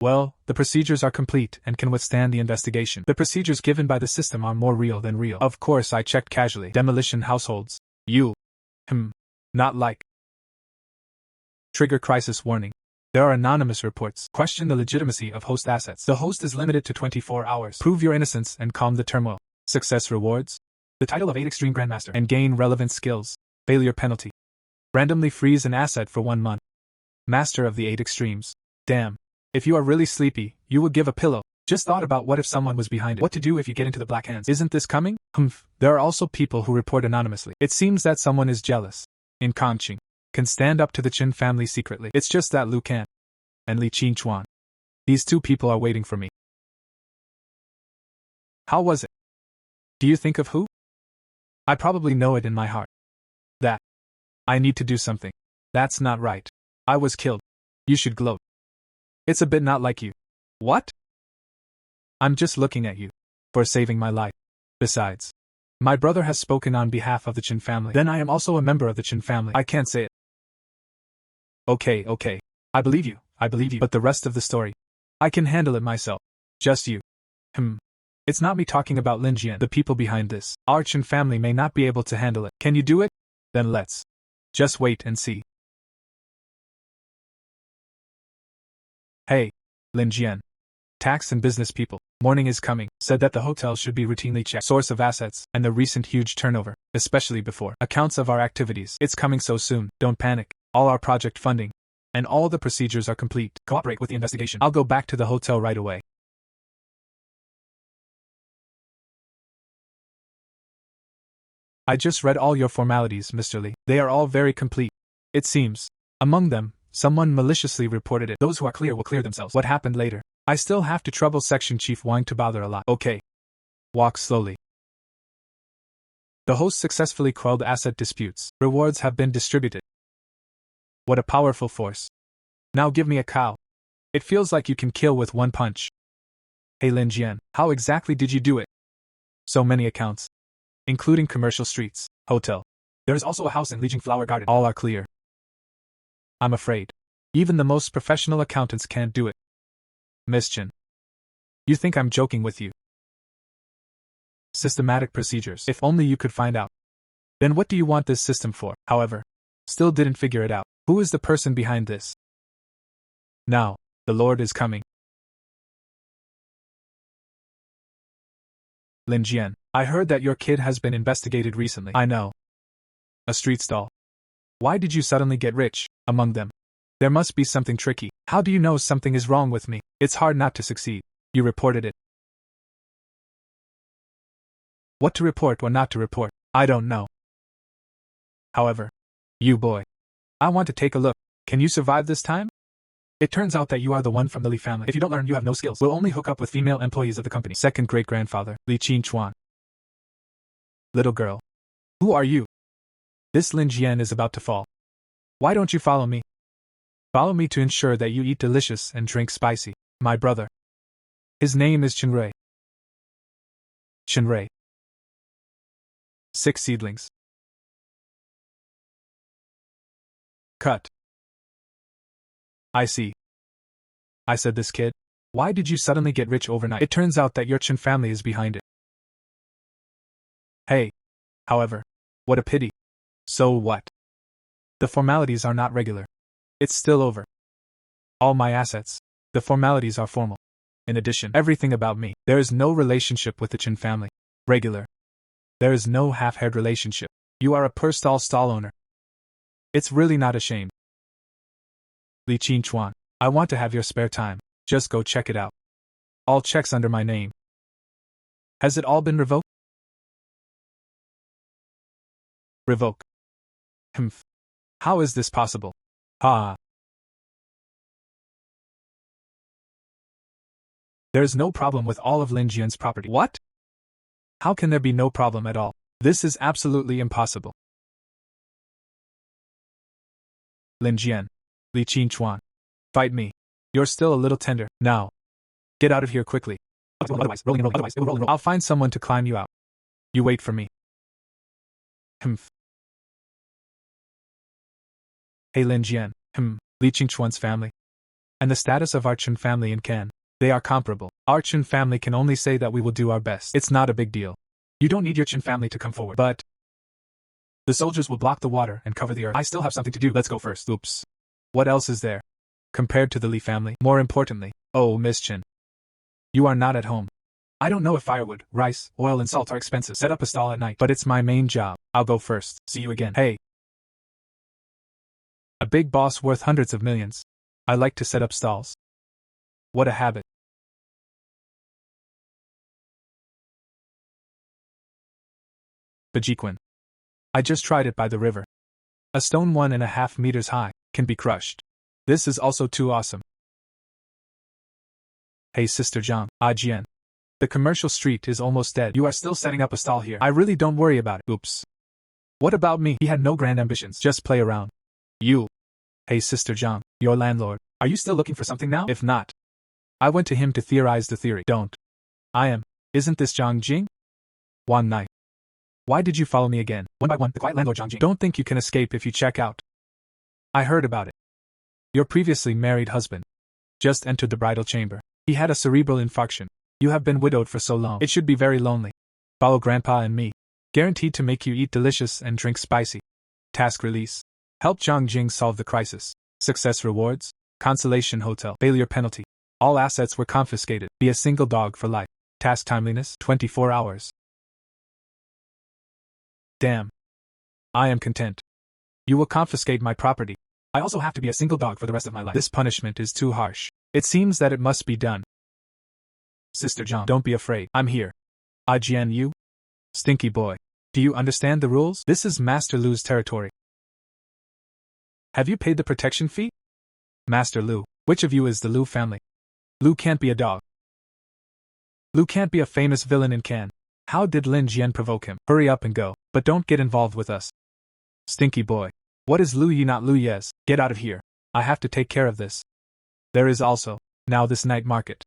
Well, the procedures are complete and can withstand the investigation. The procedures given by the system are more real than real. Of course, I checked casually. Demolition households. You. Not like. Trigger crisis warning. There are anonymous reports. Question the legitimacy of host assets. The host is limited to 24 hours. Prove your innocence and calm the turmoil. Success rewards. The title of 8 Extreme Grandmaster and gain relevant skills. Failure penalty. Randomly freeze an asset for 1 month. Master of the 8 Extremes. Damn. If you are really sleepy, you would give a pillow. Just thought about what if someone was behind it. What to do if you get into the black hands. Isn't this coming? There are also people who report anonymously. It seems that someone is jealous. In Kangqing. Can stand up to the Qin family secretly. It's just that Lu Kan and Li Qingchuan. These two people are waiting for me. How was it? Do you think of who? I probably know it in my heart. That. I need to do something. That's not right. I was killed. You should gloat. It's a bit not like you. What? I'm just looking at you. For saving my life. Besides, my brother has spoken on behalf of the Qin family. Then I am also a member of the Qin family. I can't say it. Okay. I believe you. But the rest of the story. I can handle it myself. Just you. It's not me talking about Lin Jian. The people behind this. Our Qin family may not be able to handle it. Can you do it? Then let's. Just wait and see. Hey, Lin Jian. Tax and business people. Morning is coming. Said that the hotel should be routinely checked. Source of assets and the recent huge turnover, especially before accounts of our activities. It's coming so soon. Don't panic. All our project funding and all the procedures are complete. Cooperate with the investigation. I'll go back to the hotel right away. I just read all your formalities, Mr. Li. They are all very complete. It seems. Among them, someone maliciously reported it. Those who are clear will clear themselves. What happened later? I still have to trouble Section Chief Wang to bother a lot. Okay. Walk slowly. The host successfully quelled asset disputes. Rewards have been distributed. What a powerful force. Now give me a cow. It feels like you can kill with one punch. Hey Lin Jian, how exactly did you do it? So many accounts. Including commercial streets, hotel. There is also a house in Lijiang Flower Garden. All are clear. I'm afraid. Even the most professional accountants can't do it. Miss Chen. You think I'm joking with you? Systematic procedures. If only you could find out. Then what do you want this system for? However, still didn't figure it out. Who is the person behind this? Now, the Lord is coming. Lin Jian, I heard that your kid has been investigated recently. I know. A street stall. Why did you suddenly get rich, among them? There must be something tricky. How do you know something is wrong with me? It's hard not to succeed. You reported it. What to report or not to report, I don't know. However, you boy. I want to take a look. Can you survive this time? It turns out that you are the one from the Li family. If you don't learn, you have no skills. We'll only hook up with female employees of the company. Second great-grandfather, Li Chuan. Little girl. Who are you? This Lin Jian is about to fall. Why don't you follow me? Follow me to ensure that you eat delicious and drink spicy, my brother. His name is Chenrui. Chenrui. 6 seedlings. Cut. I see. I said this kid. Why did you suddenly get rich overnight? It turns out that your Chen family is behind it. Hey. However. What a pity. So what? The formalities are not regular. It's still over. All my assets. The formalities are formal. In addition, everything about me. There is no relationship with the Chen family. Regular. There is no half-haired relationship. You are a per stall owner. It's really not a shame. Li Chuan, I want to have your spare time. Just go check it out. All checks under my name. Has it all been revoked? Revoke. Humph. How is this possible? Ha. There's no problem with all of Lin Jian's property. What? How can there be no problem at all? This is absolutely impossible. Lin Jian. Li Chuan. Fight me. You're still a little tender. Now. Get out of here quickly. Otherwise, I'll find someone to climb you out. You wait for me. Humph. Hey Lin Jian. Li Chuan's family. And the status of our Chen family in Can. They are comparable. Our Chen family can only say that we will do our best. It's not a big deal. You don't need your Chen family to come forward. But the soldiers will block the water and cover the earth. I still have something to do. Let's go first. Oops. What else is there? Compared to the Li family. More importantly, oh Miss Chen. You are not at home. I don't know if firewood, rice, oil and salt are expensive. Set up a stall at night. But it's my main job. I'll go first. See you again. Hey. A big boss worth hundreds of millions. I like to set up stalls. What a habit. Bajiquan. I just tried it by the river. A stone 1.5 meters high can be crushed. This is also too awesome. Hey Sister Zhang, Jian. The commercial street is almost dead. You are still setting up a stall here. I really don't worry about it. Oops. What about me? He had no grand ambitions. Just play around. You. Hey Sister Zhang, your landlord. Are you still looking for something now? If not, I went to him to theorize the theory. Don't. I am. Isn't this Zhang Jing? One night. Why did you follow me again? One by one, the quiet landlord Zhang Jing. Don't think you can escape if you check out. I heard about it. Your previously married husband just entered the bridal chamber. He had a cerebral infarction. You have been widowed for so long. It should be very lonely. Follow Grandpa and me. Guaranteed to make you eat delicious and drink spicy. Task release. Help Zhang Jing solve the crisis. Success rewards. Consolation hotel. Failure penalty. All assets were confiscated. Be a single dog for life. Task timeliness 24 hours. Damn. I am content. You will confiscate my property. I also have to be a single dog for the rest of my life. This punishment is too harsh. It seems that it must be done. Sister Zhang, don't be afraid. I'm here. Jian, you? Stinky boy. Do you understand the rules? This is Master Lu's territory. Have you paid the protection fee? Master Lu, which of you is the Lu family? Lu can't be a dog. Lu can't be a famous villain in Can. How did Lin Jian provoke him? Hurry up and go, but don't get involved with us. Stinky boy. What is Lu Yi not Lu Yes? Get out of here. I have to take care of this. There is also, now this night market.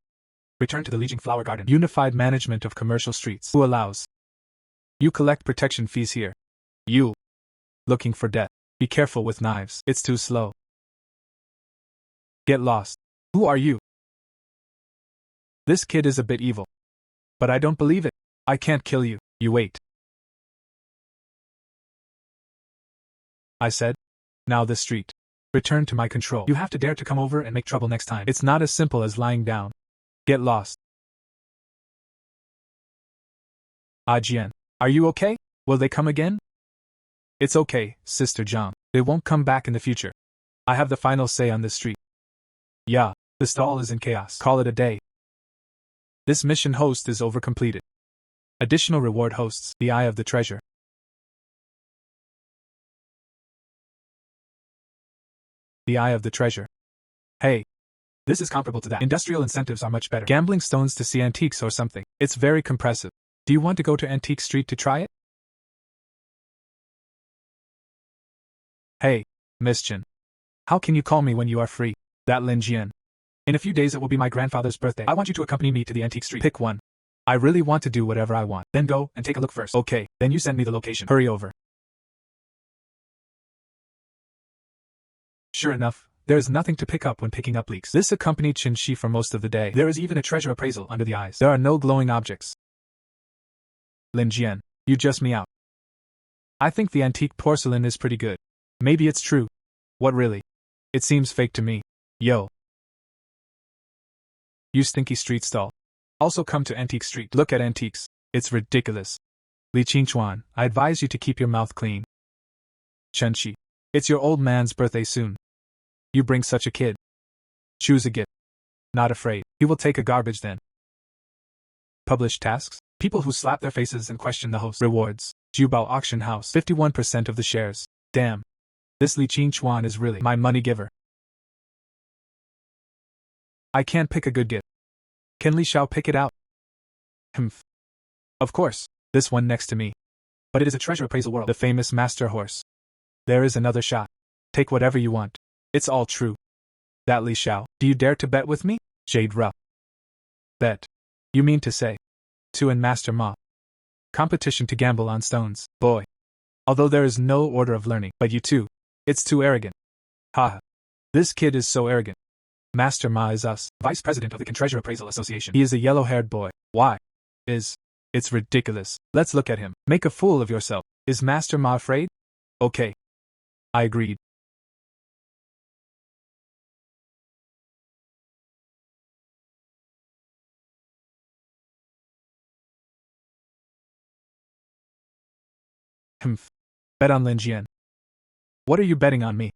Return to the Lijiang Flower Garden. Unified management of commercial streets. Who allows? You collect protection fees here. You. Looking for death. Be careful with knives. It's too slow. Get lost. Who are you? This kid is a bit evil. But I don't believe it. I can't kill you. You wait. I said. Now this street. Return to my control. You have to dare to come over and make trouble next time. It's not as simple as lying down. Get lost. Jian, are you okay? Will they come again? It's okay, Sister Zhang. They won't come back in the future. I have the final say on this street. Yeah, the stall is in chaos. Call it a day. This mission host is over completed. Additional reward hosts, the Eye of the Treasure. The Eye of the Treasure. Hey. This is comparable to that. Industrial incentives are much better. Gambling stones to see antiques or something. It's very compressive. Do you want to go to Antique Street to try it? Hey, Miss Jian. How can you call me when you are free? That Lin Jian. In a few days it will be my grandfather's birthday. I want you to accompany me to the Antique Street. Pick one. I really want to do whatever I want. Then go and take a look first. Okay, then you send me the location. Hurry over. Sure enough, there is nothing to pick up when picking up leaks. This accompanied Qin Shi for most of the day. There is even a treasure appraisal under the eyes. There are no glowing objects. Lin Jian, you just me out. I think the antique porcelain is pretty good. Maybe it's true. What really? It seems fake to me. Yo. You stinky street stall. Also come to Antique Street. Look at antiques. It's ridiculous. Li Qingchuan, I advise you to keep your mouth clean. Chen Shi. It's your old man's birthday soon. You bring such a kid. Choose a gift. Not afraid. He will take a garbage then. Publish tasks. People who slap their faces and question the host. Rewards. Jubao Auction House. 51% of the shares. Damn. This Li Qingchuan is really my money giver. I can't pick a good gift. Can Li Xiao pick it out? Humph. Of course, this one next to me. But it is a treasure appraisal world. The famous master horse. There is another shot. Take whatever you want. It's all true. That Li Xiao. Do you dare to bet with me? Jade Ruff. Bet. You mean to say? Tu and Master Ma. Competition to gamble on stones, boy. Although there is no order of learning, but you too. It's too arrogant. Haha. This kid is so arrogant. Master Ma is us, vice president of the Treasure Appraisal Association. He is a yellow-haired boy. Why? It's ridiculous. Let's look at him. Make a fool of yourself. Is Master Ma afraid? Okay. I agreed. Humph. Bet on Lin Jian. What are you betting on me?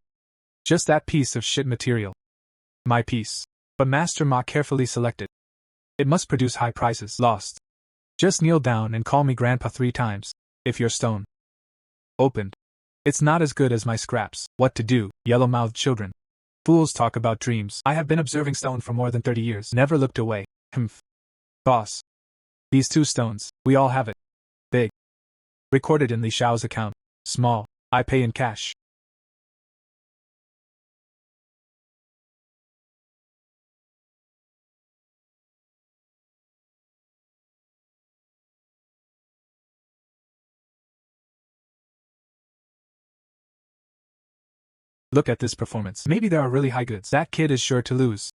Just that piece of shit material. My piece. But Master Ma carefully selected. It must produce high prices. Lost. Just kneel down and call me Grandpa 3 times, if your stone opened. It's not as good as my scraps. What to do, yellow-mouthed children. Fools talk about dreams. I have been observing stone for more than 30 years. Never looked away. Humph. Boss. These 2 stones, we all have it. Big. Recorded in Li Xiao's account. Small. I pay in cash. Look at this performance. Maybe there are really high goods. That kid is sure to lose.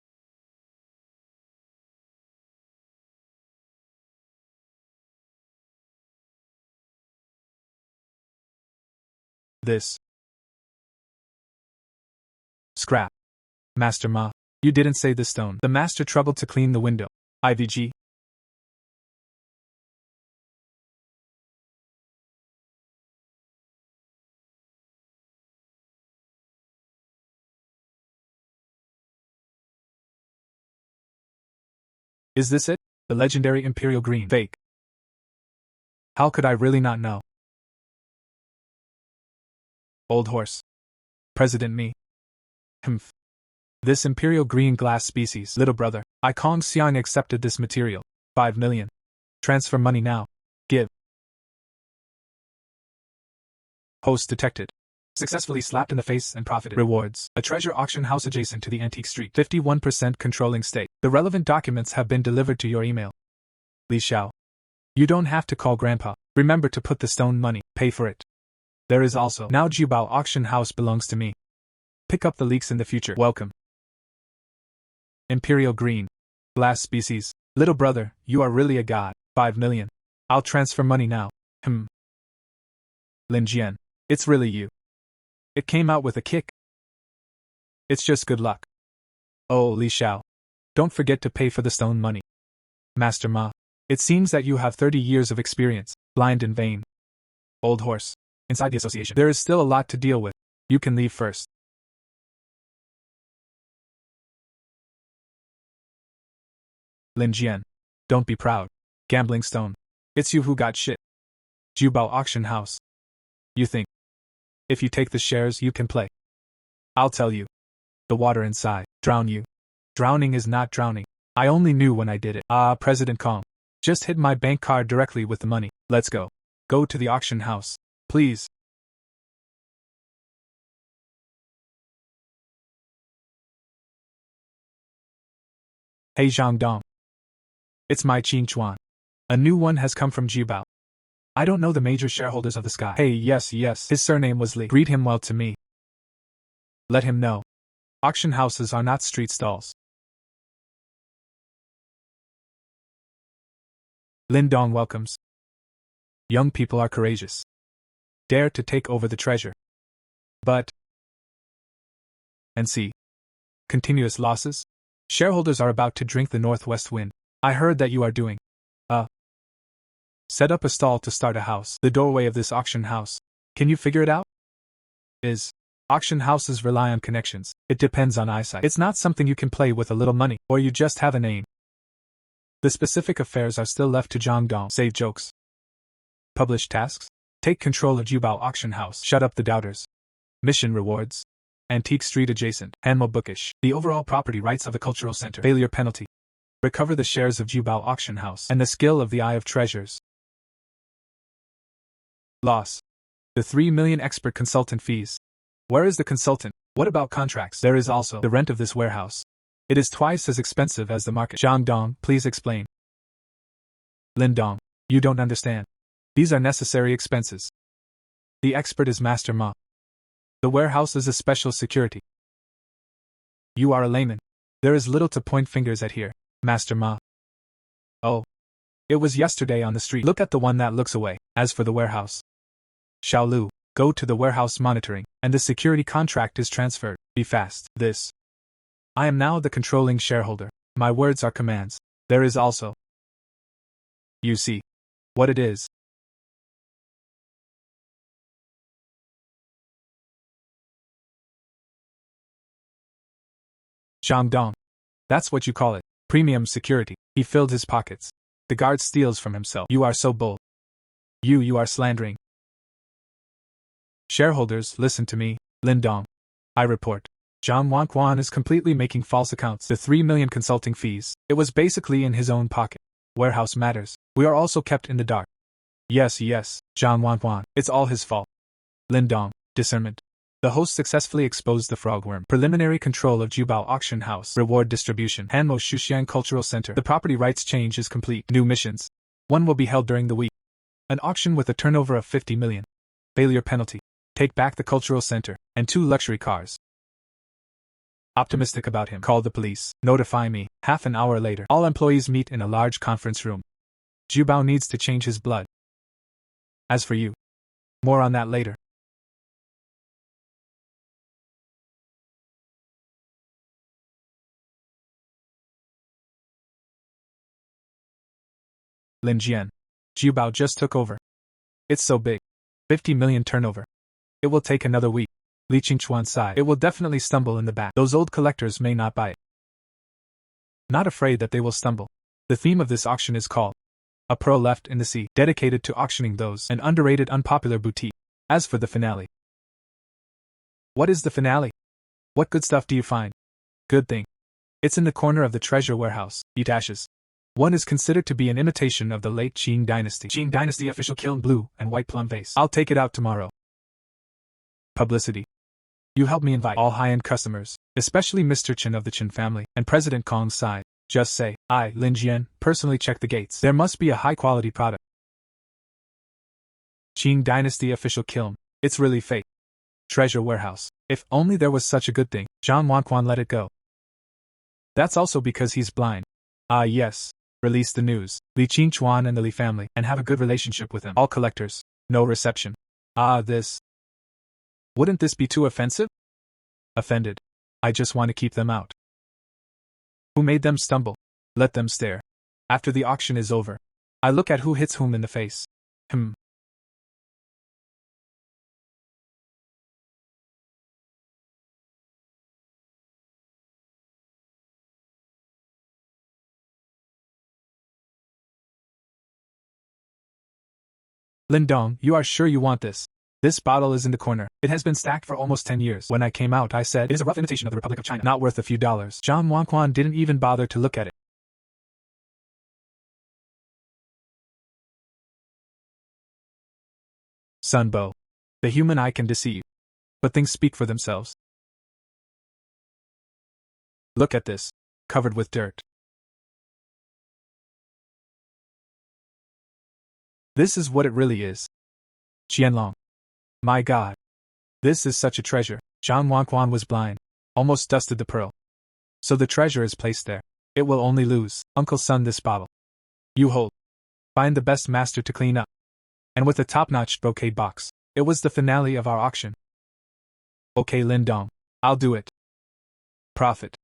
This. Scrap. Master Ma. You didn't say this stone. The master troubled to clean the window. IVG. Is this it? The legendary Imperial Green. Fake. How could I really not know? Old horse. President me. Humph. This Imperial Green glass species. Little brother. I Kong Xiang accepted this material. 5 million. Transfer money now. Give. Host detected. Successfully slapped in the face and profited. Rewards. A treasure auction house adjacent to the Antique Street. 51% controlling stake. The relevant documents have been delivered to your email. Li Xiao. You don't have to call Grandpa. Remember to put the stone money. Pay for it. There is also. Now Jubao auction house belongs to me. Pick up the leaks in the future. Welcome. Imperial Green. Glass species. Little brother, you are really a god. 5 million. I'll transfer money now. Lin Jian. It's really you. It came out with a kick. It's just good luck. Oh, Li Xiao. Don't forget to pay for the stone money. Master Ma. It seems that you have 30 years of experience, blind and vain. Old horse. Inside the association. There is still a lot to deal with. You can leave first. Lin Jian. Don't be proud. Gambling stone. It's you who got shit. Jubao Auction House. You think, if you take the shares, you can play? I'll tell you. The water inside, drown you. Drowning is not drowning. I only knew when I did it. President Kong. Just hit my bank card directly with the money. Let's go. Go to the auction house. Please. Hey Zhangdong. It's my Qing Chuan. A new one has come from Jubao. I don't know the major shareholders of the sky. Hey, yes, his surname was Li. Greet him well to me. Let him know. Auction houses are not street stalls. Lin Dong welcomes. Young people are courageous. Dare to take over the treasure. But. And see. Continuous losses? Shareholders are about to drink the northwest wind. I heard that you are doing. Set up a stall to start a house. The doorway of this auction house. Can you figure it out? Auction houses rely on connections. It depends on eyesight. It's not something you can play with a little money, or you just have a name. The specific affairs are still left to Zhang Dong. Save jokes. Publish tasks. Take control of Jubao Auction House. Shut up the doubters. Mission rewards. Antique Street adjacent. Hanmo bookish. The overall property rights of the cultural center. Failure penalty. Recover the shares of Jubao Auction House. And the skill of the Eye of Treasures. Loss. The 3 million expert consultant fees. Where is the consultant? What about contracts? There is also the rent of this warehouse. It is twice as expensive as the market. Zhang Dong, please explain. Lin Dong, you don't understand. These are necessary expenses. The expert is Master Ma. The warehouse is a special security. You are a layman. There is little to point fingers at here, Master Ma. Oh. It was yesterday on the street. Look at the one that looks away. As for the warehouse. Xiaolu, go to the warehouse monitoring, and the security contract is transferred. Be fast. This. I am now the controlling shareholder. My words are commands. There is also. You see. What it is. Zhang Dong. That's what you call it. Premium security. He filled his pockets. The guard steals from himself. You are so bold. You are slandering. Shareholders, listen to me, Lin Dong. I report. Zhang Wanquan is completely making false accounts. The 3 million consulting fees. It was basically in his own pocket. Warehouse matters. We are also kept in the dark. Yes, Zhang Wanquan. It's all his fault. Lin Dong. Discernment. The host successfully exposed the frogworm. Preliminary control of Jubao Auction House. Reward distribution. Hanmo Shuxian Cultural Center. The property rights change is complete. New missions. One will be held during the week. An auction with a turnover of 50 million. Failure penalty. Take back the cultural center, and 2 luxury cars. Optimistic about him. Call the police. Notify me. Half an hour later. All employees meet in a large conference room. Jubao needs to change his blood. As for you. More on that later. Lin Jian. Jubao just took over. It's so big. 50 million turnover. It will take another week. Li Qingchuan sighed. It will definitely stumble in the back. Those old collectors may not buy it. Not afraid that they will stumble. The theme of this auction is called A Pearl Left in the Sea, dedicated to auctioning those an underrated unpopular boutique. As for the finale. What is the finale? What good stuff do you find? Good thing. It's in the corner of the treasure warehouse. Eat ashes. One is considered to be an imitation of the late Qing dynasty. Qing dynasty official kiln blue and white plum vase. I'll take it out tomorrow. Publicity. You help me invite all high-end customers, especially Mr. Chen of the Chen family, and President Kong's side. Just say, I, Lin Jian, personally check the gates. There must be a high-quality product. Qing Dynasty official kiln. It's really fake. Treasure warehouse. If only there was such a good thing. Zhang Wanquan let it go. That's also because he's blind. Yes. Release the news. Li Qingchuan and the Li family, and have a good relationship with them. All collectors. No reception. This. Wouldn't this be too offensive? Offended. I just want to keep them out. Who made them stumble? Let them stare. After the auction is over, I look at who hits whom in the face. Lin Dong, you are sure you want this? This bottle is in the corner. It has been stacked for almost 10 years. When I came out, I said, it is a rough imitation of the Republic of China, not worth a few dollars. Zhang Wanquan didn't even bother to look at it. Sun Bo. The human eye can deceive. But things speak for themselves. Look at this. Covered with dirt. This is what it really is. Qianlong. My God. This is such a treasure. Zhang Wanquan was blind. Almost dusted the pearl. So the treasure is placed there. It will only lose. Uncle Sun, this bottle. You hold. Find the best master to clean up. And with a top-notch brocade box. It was the finale of our auction. Okay, Lin Dong. I'll do it. Profit.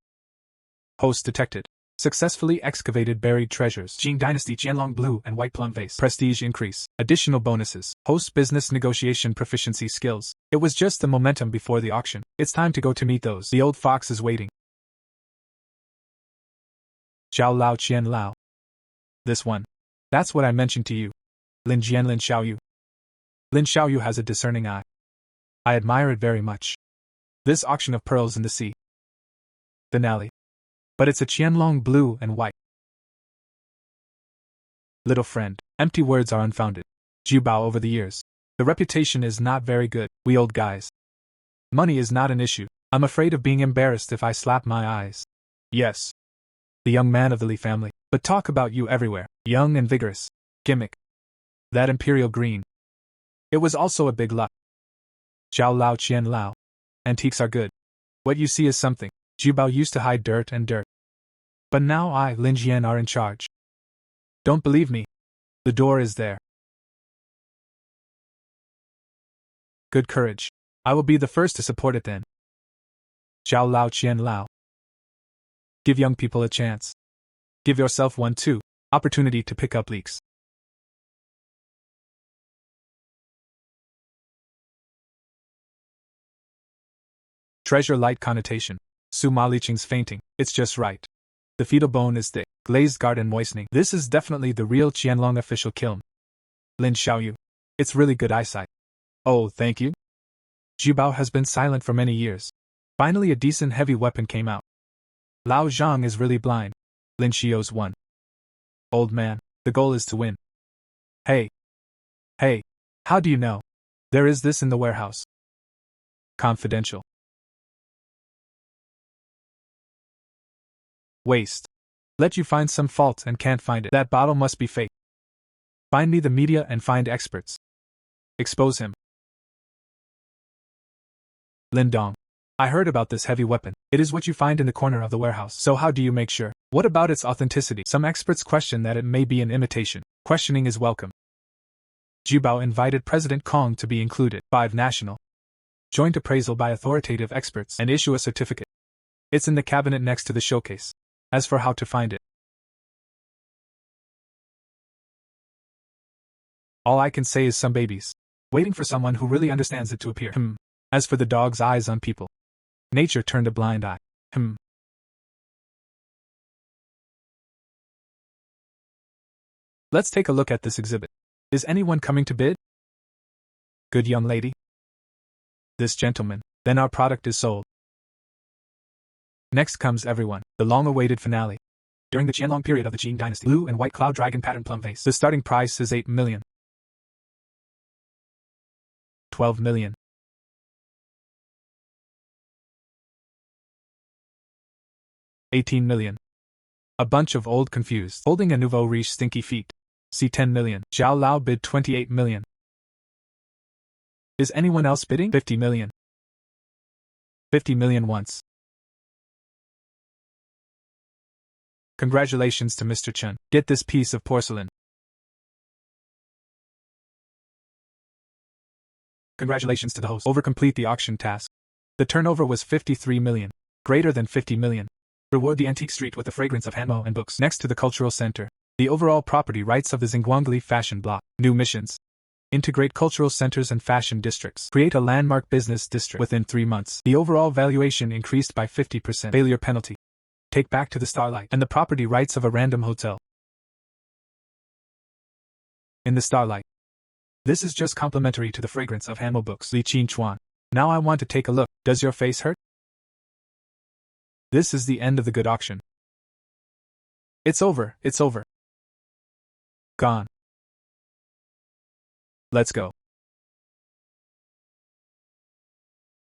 Host detected. Successfully excavated buried treasures. Qing Dynasty Qianlong blue and white plum vase. Prestige increase. Additional bonuses. Host business negotiation proficiency skills. It was just the momentum before the auction. It's time to go to meet those. The old fox is waiting. Zhao Lao Qian Lao. This one. That's what I mentioned to you. Lin Jian Lin Xiaoyu. Lin Xiaoyu has a discerning eye. I admire it very much. This auction of pearls in the sea. Finale. But it's a Qianlong blue and white. Little friend, empty words are unfounded. Jiubao over the years. The reputation is not very good, we old guys. Money is not an issue. I'm afraid of being embarrassed if I slap my eyes. Yes. The young man of the Li family. But talk about you everywhere. Young and vigorous. Gimmick. That imperial green. It was also a big luck. Zhao Lao Qian Lao. Antiques are good. What you see is something. Jiubao used to hide dirt and dirt. But now I, Lin Jian, are in charge. Don't believe me? The door is there. Good courage. I will be the first to support it then. Zhao Lao Qian Lao. Give young people a chance. Give yourself one too. Opportunity to pick up leaks. Treasure light connotation. Su Ma Liqing's fainting. It's just right. The fetal bone is thick, glazed guard and moistening. This is definitely the real Qianlong official kiln. Lin Xiaoyu. It's really good eyesight. Oh, thank you. Jiubao has been silent for many years. Finally a decent heavy weapon came out. Lao Zhang is really blind. Lin Xiao's won. Old man, the goal is to win. Hey. Hey. How do you know? There is this in the warehouse. Confidential. Waste. Let you find some fault and can't find it. That bottle must be fake. Find me the media and find experts. Expose him. Lin Dong. I heard about this heavy weapon. It is what you find in the corner of the warehouse. So how do you make sure? What about its authenticity? Some experts question that it may be an imitation. Questioning is welcome. Jiubao invited President Kong to be included. 5 National. Joint appraisal by authoritative experts and issue a certificate. It's in the cabinet next to the showcase. As for how to find it, all I can say is some babies. Waiting for someone who really understands it to appear. As for the dog's eyes on people. Nature turned a blind eye. Let's take a look at this exhibit. Is anyone coming to bid? Good young lady. This gentleman. Then our product is sold. Next comes everyone, the long-awaited finale. During the Qianlong period of the Qing Dynasty, blue and white cloud dragon pattern plum vase. The starting price is 8 million. 12 million. 18 million. A bunch of old confused, holding a nouveau riche stinky feet. See 10 million. Zhao Lao bid 28 million. Is anyone else bidding? 50 million. 50 million once. Congratulations to Mr. Chen. Get this piece of porcelain. Congratulations to the host. Overcomplete the auction task. The turnover was 53 million. Greater than 50 million. Reward the antique street with the fragrance of hanmo and books. Next to the cultural center. The overall property rights of the Xinguangli fashion block. New missions. Integrate cultural centers and fashion districts. Create a landmark business district. Within 3 months. The overall valuation increased by 50%. Failure penalty. Take back to the Starlight and the property rights of a random hotel. In the Starlight. This is just complimentary to the fragrance of Hanmo books. Li Chuan. Now I want to take a look. Does your face hurt? This is the end of the good auction. It's over, it's over. Gone. Let's go.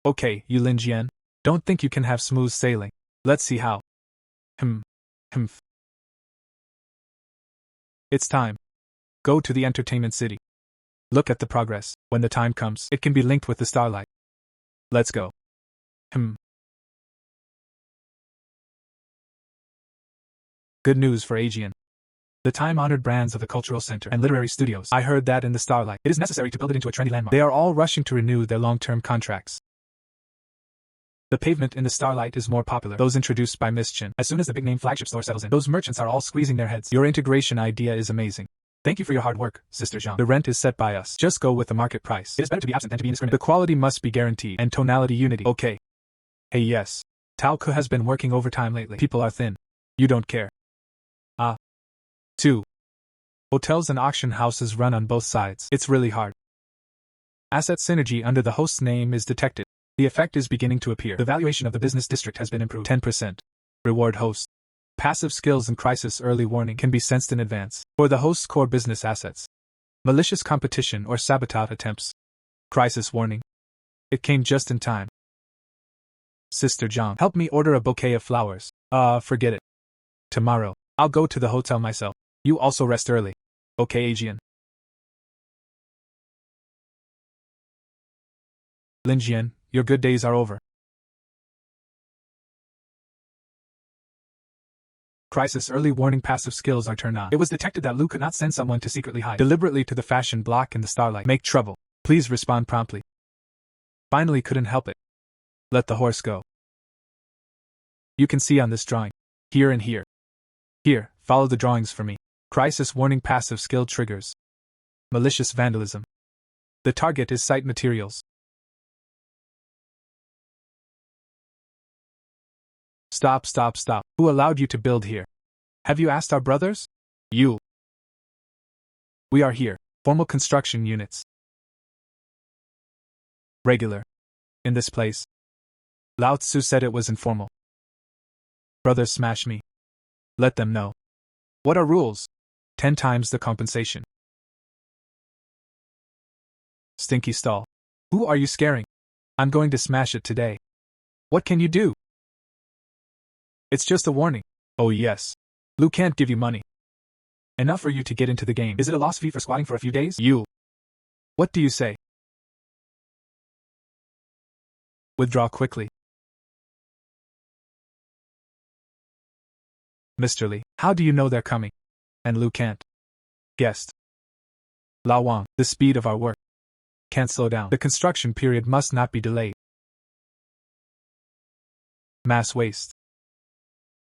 Okay, you Lin Jian. Don't think you can have smooth sailing. Let's see how. Humph. It's time. Go to the entertainment city. Look at the progress. When the time comes, it can be linked with the starlight. Let's go. Good news for Aegean. The time-honored brands of the cultural center and literary studios. I heard that in the starlight. It is necessary to build it into a trendy landmark. They are all rushing to renew their long-term contracts. The pavement in the starlight is more popular. Those introduced by Miss Chen. As soon as the big-name flagship store settles in, those merchants are all squeezing their heads. Your integration idea is amazing. Thank you for your hard work, Sister Zhang. The rent is set by us. Just go with the market price. It is better to be absent than to be indiscriminate. The quality must be guaranteed. And tonality unity. Okay. Hey yes. Tao Ke has been working overtime lately. People are thin. You don't care. 2. Hotels and auction houses run on both sides. It's really hard. Asset synergy under the host's name is detected. The effect is beginning to appear. The valuation of the business district has been improved. 10%. Reward host. Passive skills and crisis early warning can be sensed in advance. For the host's core business assets. Malicious competition or sabotage attempts. Crisis warning. It came just in time. Sister Zhang, help me order a bouquet of flowers. Forget it. Tomorrow, I'll go to the hotel myself. You also rest early. Okay, Aegean. Lin Jian, your good days are over. Crisis early warning passive skills are turned on. It was detected that Lu could not send someone to secretly hide deliberately to the fashion block in the starlight. Make trouble. Please respond promptly. Finally couldn't help it. Let the horse go. You can see on this drawing. Here and here. Here, follow the drawings for me. Crisis warning passive skill triggers. Malicious vandalism. The target is site materials. Stop. Who allowed you to build here? Have you asked our brothers? You. We are here. Formal construction units. Regular. In this place. Lao Tzu said it was informal. Brothers smash me. Let them know. What are rules? 10 times the compensation. Stinky stall. Who are you scaring? I'm going to smash it today. What can you do? It's just a warning. Oh yes. Lu can't give you money. Enough for you to get into the game. Is it a lost fee for squatting for a few days? You. What do you say? Withdraw quickly. Mr. Li, how do you know they're coming? And Lu can't. Guessed. Lao Wang, the speed of our work. Can't slow down. The construction period must not be delayed. Mass waste.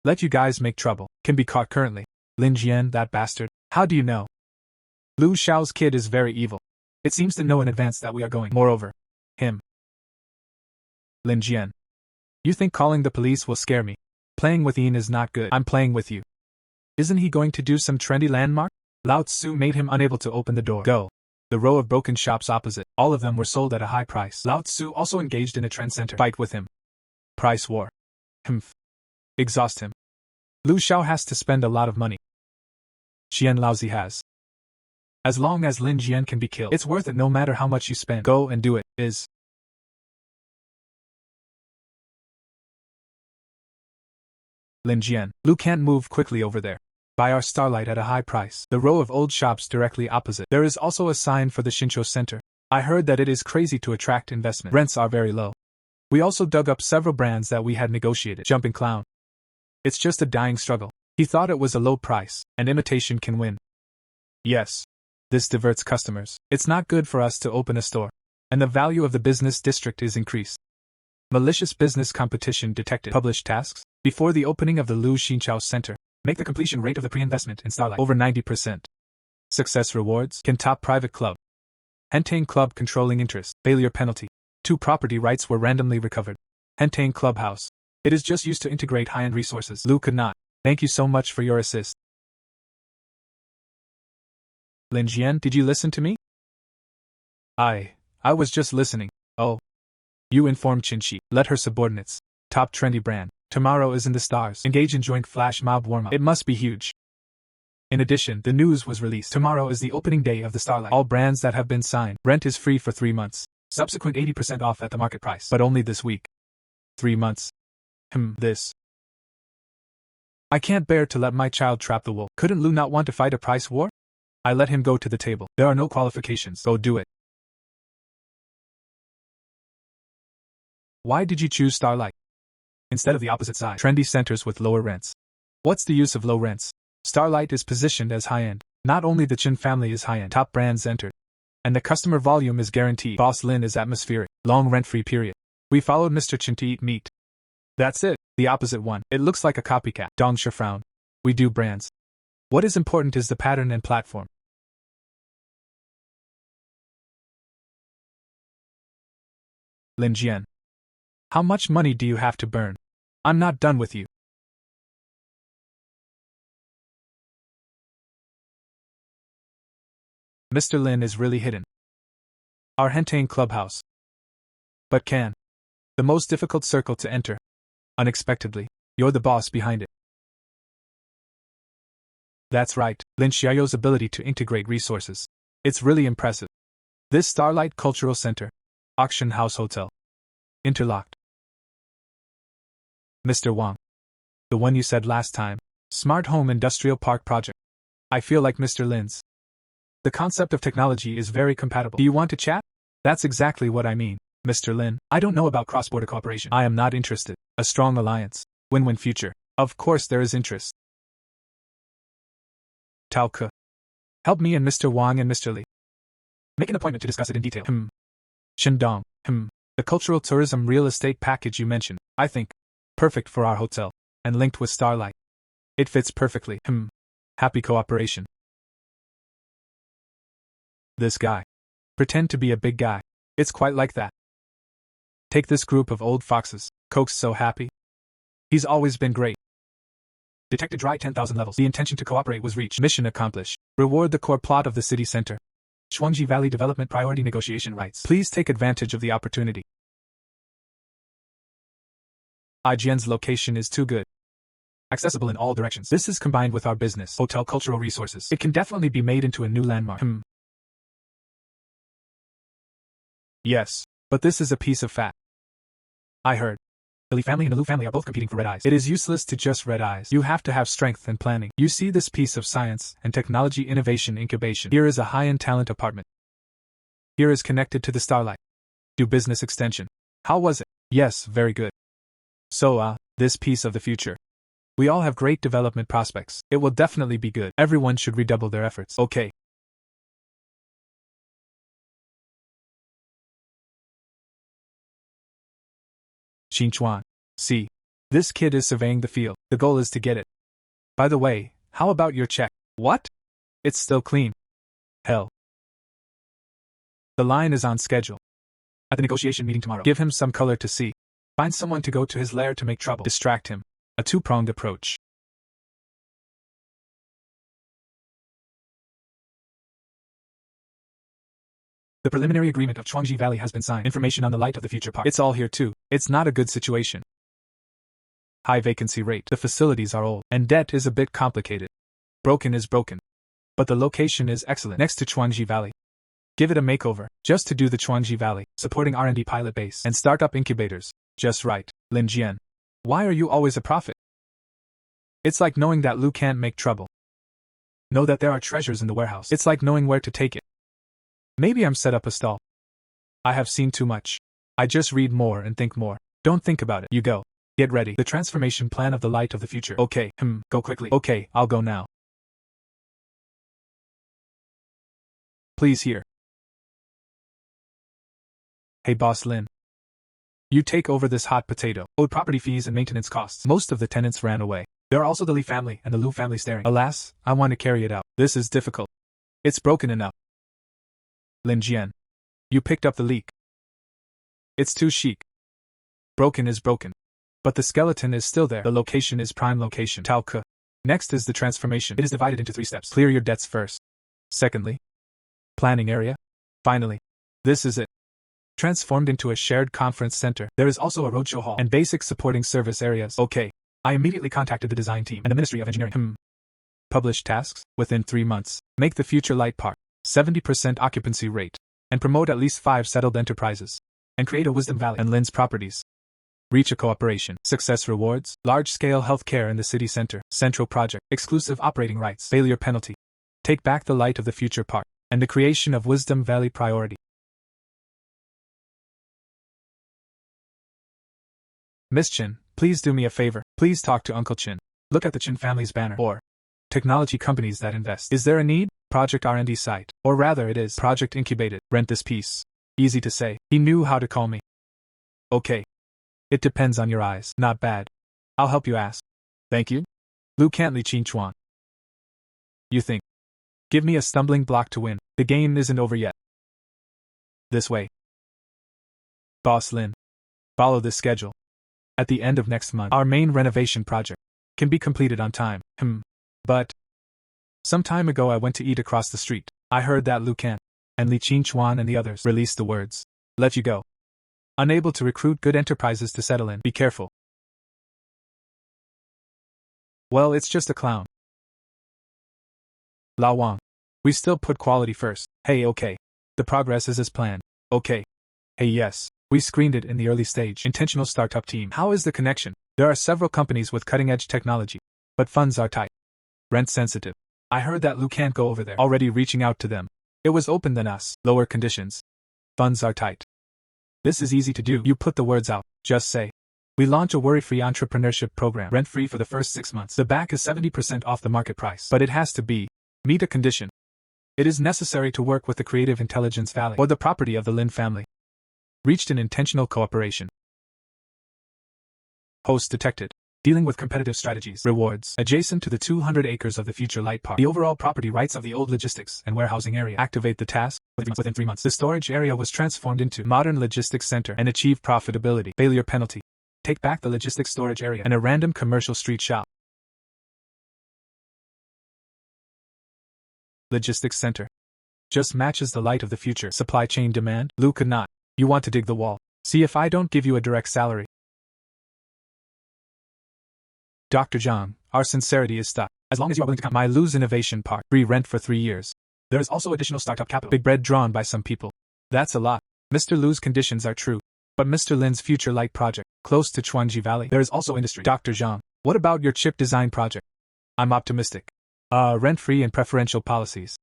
Let you guys make trouble. Can be caught currently. Lin Jian, that bastard. How do you know? Lu Xiao's kid is very evil. It seems to know in advance that we are going. Moreover, him. Lin Jian. You think calling the police will scare me? Playing with Ian is not good. I'm playing with you. Isn't he going to do some trendy landmark? Lao Tzu made him unable to open the door. Go. The row of broken shops opposite, all of them were sold at a high price. Lao Tzu also engaged in a trend center fight with him. Price war. Humph. Exhaust him. Lu Xiao has to spend a lot of money. Xian Laozi has. As long as Lin Jian can be killed, it's worth it no matter how much you spend. Go and do it, is. Lin Jian, Lu can't move quickly over there. Buy our starlight at a high price. The row of old shops directly opposite. There is also a sign for the Xinqiu Center. I heard that it is crazy to attract investment. Rents are very low. We also dug up several brands that we had negotiated. Jumping Clown. It's just a dying struggle. He thought it was a low price, and imitation can win. Yes. This diverts customers. It's not good for us to open a store. And the value of the business district is increased. Malicious business competition detected. Published tasks. Before the opening of the Lu Xinqiu Center, make the completion rate of the pre-investment in Starlight over 90%. Success rewards can top private club. Hentane club controlling interest. Failure penalty. 2 property rights were randomly recovered. Hentane clubhouse. It is just used to integrate high-end resources. Lu could not. Thank you so much for your assist. Lin Jian, did you listen to me? I was just listening. Oh. You informed Qinshi. Let her subordinates. Top trendy brand. Tomorrow is in the stars. Engage in joint flash mob warm-up. It must be huge. In addition, the news was released. Tomorrow is the opening day of the Starlight. All brands that have been signed. Rent is free for 3 months. Subsequent 80% off at the market price. But only this week. 3 months. This. I can't bear to let my child trap the wolf. Couldn't Lu not want to fight a price war? I let him go to the table. There are no qualifications. Go do it. Why did you choose Starlight instead of the opposite side? Trendy centers with lower rents. What's the use of low rents? Starlight is positioned as high-end. Not only the Chen family is high-end, top brands entered. And the customer volume is guaranteed. Boss Lin is atmospheric. Long rent-free period. We followed Mr. Chen to eat meat. That's it. The opposite one. It looks like a copycat. Dongsha frowned. We do brands. What is important is the pattern and platform. Lin Jian. How much money do you have to burn? I'm not done with you. Mr. Lin is really hidden. Our Hentane clubhouse. But can. The most difficult circle to enter. Unexpectedly, you're the boss behind it. That's right, Lin Xiao's ability to integrate resources. It's really impressive. This Starlight Cultural Center. Auction House Hotel. Interlocked. Mr. Wang. The one you said last time. Smart Home Industrial Park Project. I feel like Mr. Lin's. The concept of technology is very compatible. Do you want to chat? That's exactly what I mean, Mr. Lin. I don't know about cross-border cooperation. I am not interested. A strong alliance. Win-win future. Of course there is interest. Tao Ke. Help me and Mr. Wang and Mr. Li. Make an appointment to discuss it in detail. Shandong. The cultural tourism real estate package you mentioned, I think. Perfect for our hotel. And linked with Starlight. It fits perfectly. Happy cooperation. This guy. Pretend to be a big guy. It's quite like that. Take this group of old foxes. Coke's so happy. He's always been great. Detected dry 10,000 levels. The intention to cooperate was reached. Mission accomplished. Reward the core plot of the city center. Shuangji Valley Development Priority Negotiation Rights. Please take advantage of the opportunity. Aijian's location is too good. Accessible in all directions. This is combined with our business. Hotel cultural resources. It can definitely be made into a new landmark. Yes, but this is a piece of fat. I heard. The Li family and the Lu family are both competing for red eyes. It is useless to just red eyes. You have to have strength and planning. You see this piece of science and technology innovation incubation. Here is a high-end talent apartment. Here is connected to the Starlight. Do business extension. How was it? Yes, very good. So, this piece of the future. We all have great development prospects. It will definitely be good. Everyone should redouble their efforts. Okay. Xinchuan. See. This kid is surveying the field. The goal is to get it. By the way, how about your check? What? It's still clean. Hell. The line is on schedule. At the negotiation meeting tomorrow. Give him some color to see. Find someone to go to his lair to make trouble. Distract him. A two-pronged approach. The preliminary agreement of Chuangji Valley has been signed. Information on the Light of the Future Park. It's all here too. It's not a good situation. High vacancy rate. The facilities are old, and debt is a bit complicated. Broken is broken. But the location is excellent. Next to Chuangji Valley. Give it a makeover. Just to do the Chuangji Valley. Supporting R&D pilot base. And startup incubators. Just right. Lin Jian. Why are you always a prophet? It's like knowing that Lu can't make trouble. Know that there are treasures in the warehouse. It's like knowing where to take it. Maybe I'm set up a stall. I have seen too much. I just read more and think more. Don't think about it. You go. Get ready. The transformation plan of the Light of the Future. Okay, go quickly. Okay, I'll go now. Please here. Hey boss Lin. You take over this hot potato. Owed property fees and maintenance costs. Most of the tenants ran away. There are also the Li family and the Lu family staring. Alas, I want to carry it out. This is difficult. It's broken enough. Lin Jian. You picked up the leak. It's too chic. Broken is broken. But the skeleton is still there. The location is prime location. Tao Ke. Next is the transformation. It is divided into 3 steps. Clear your debts first. Secondly, planning area. Finally, This is it. Transformed into a shared conference center. There is also a roadshow hall and basic supporting service areas. Okay. I immediately contacted the design team and the Ministry of Engineering. Publish tasks within 3 months. Make the future light park 70% occupancy rate and promote at least 5 settled enterprises and create a Wisdom Valley and Lin's properties. Reach a cooperation. Success rewards. Large-scale healthcare in the city center. Central project. Exclusive operating rights. Failure penalty. Take back the light of the future park and the creation of Wisdom Valley priority. Miss Chin, please do me a favor. Please talk to Uncle Chin. Look at the Chin family's banner. Or technology companies that invest. Is there a need? Project R&D site. Or rather it is project incubated. Rent this piece. Easy to say. He knew how to call me. Okay. It depends on your eyes. Not bad. I'll help you ask. Thank you. Lu can't Li Qin Chuan. You think. Give me a stumbling block to win. The game isn't over yet. This way. Boss Lin. Follow this schedule. At the end of next month, our main renovation project can be completed on time. But some time ago I went to eat across the street. I heard that Lu Can and Li Qin Chuan and the others released the words, "Let you go." Unable to recruit good enterprises to settle in. Be careful. Well, it's just a clown. Lao Wang. We still put quality first. Hey, okay. The progress is as planned. Okay. Hey, yes. We screened it in the early stage. Intentional startup team. How is the connection? There are several companies with cutting-edge technology, but funds are tight. Rent sensitive. I heard that Lu can't go over there. Already reaching out to them. It was open than us. Lower conditions. Funds are tight. This is easy to do. You put the words out. Just say. We launch a worry-free entrepreneurship program. Rent-free for the first 6 months. The back is 70% off the market price. But it has to be. Meet a condition. It is necessary to work with the Creative Intelligence Valley or the property of the Lin family. Reached an intentional cooperation. Host detected. Dealing with competitive strategies. Rewards. Adjacent to the 200 acres of the future light park. The overall property rights of the old logistics and warehousing area. Activate the task within 3 months. The storage area was transformed into modern logistics center and achieve profitability. Failure penalty. Take back the logistics storage area and a random commercial street shop. Logistics center. Just matches the light of the future. Supply chain demand. Lu could not. You want to dig the wall. See if I don't give you a direct salary. Dr. Zhang, our sincerity is stuck. As long as you are willing to come. My Lu's Innovation Park. Free rent for 3 years. There is also additional startup capital. Big bread drawn by some people. That's a lot. Mr. Lu's conditions are true. But Mr. Lin's future light project, close to Chuanji Valley, there is also industry. Dr. Zhang, what about your chip design project? I'm optimistic. Rent-free and preferential policies.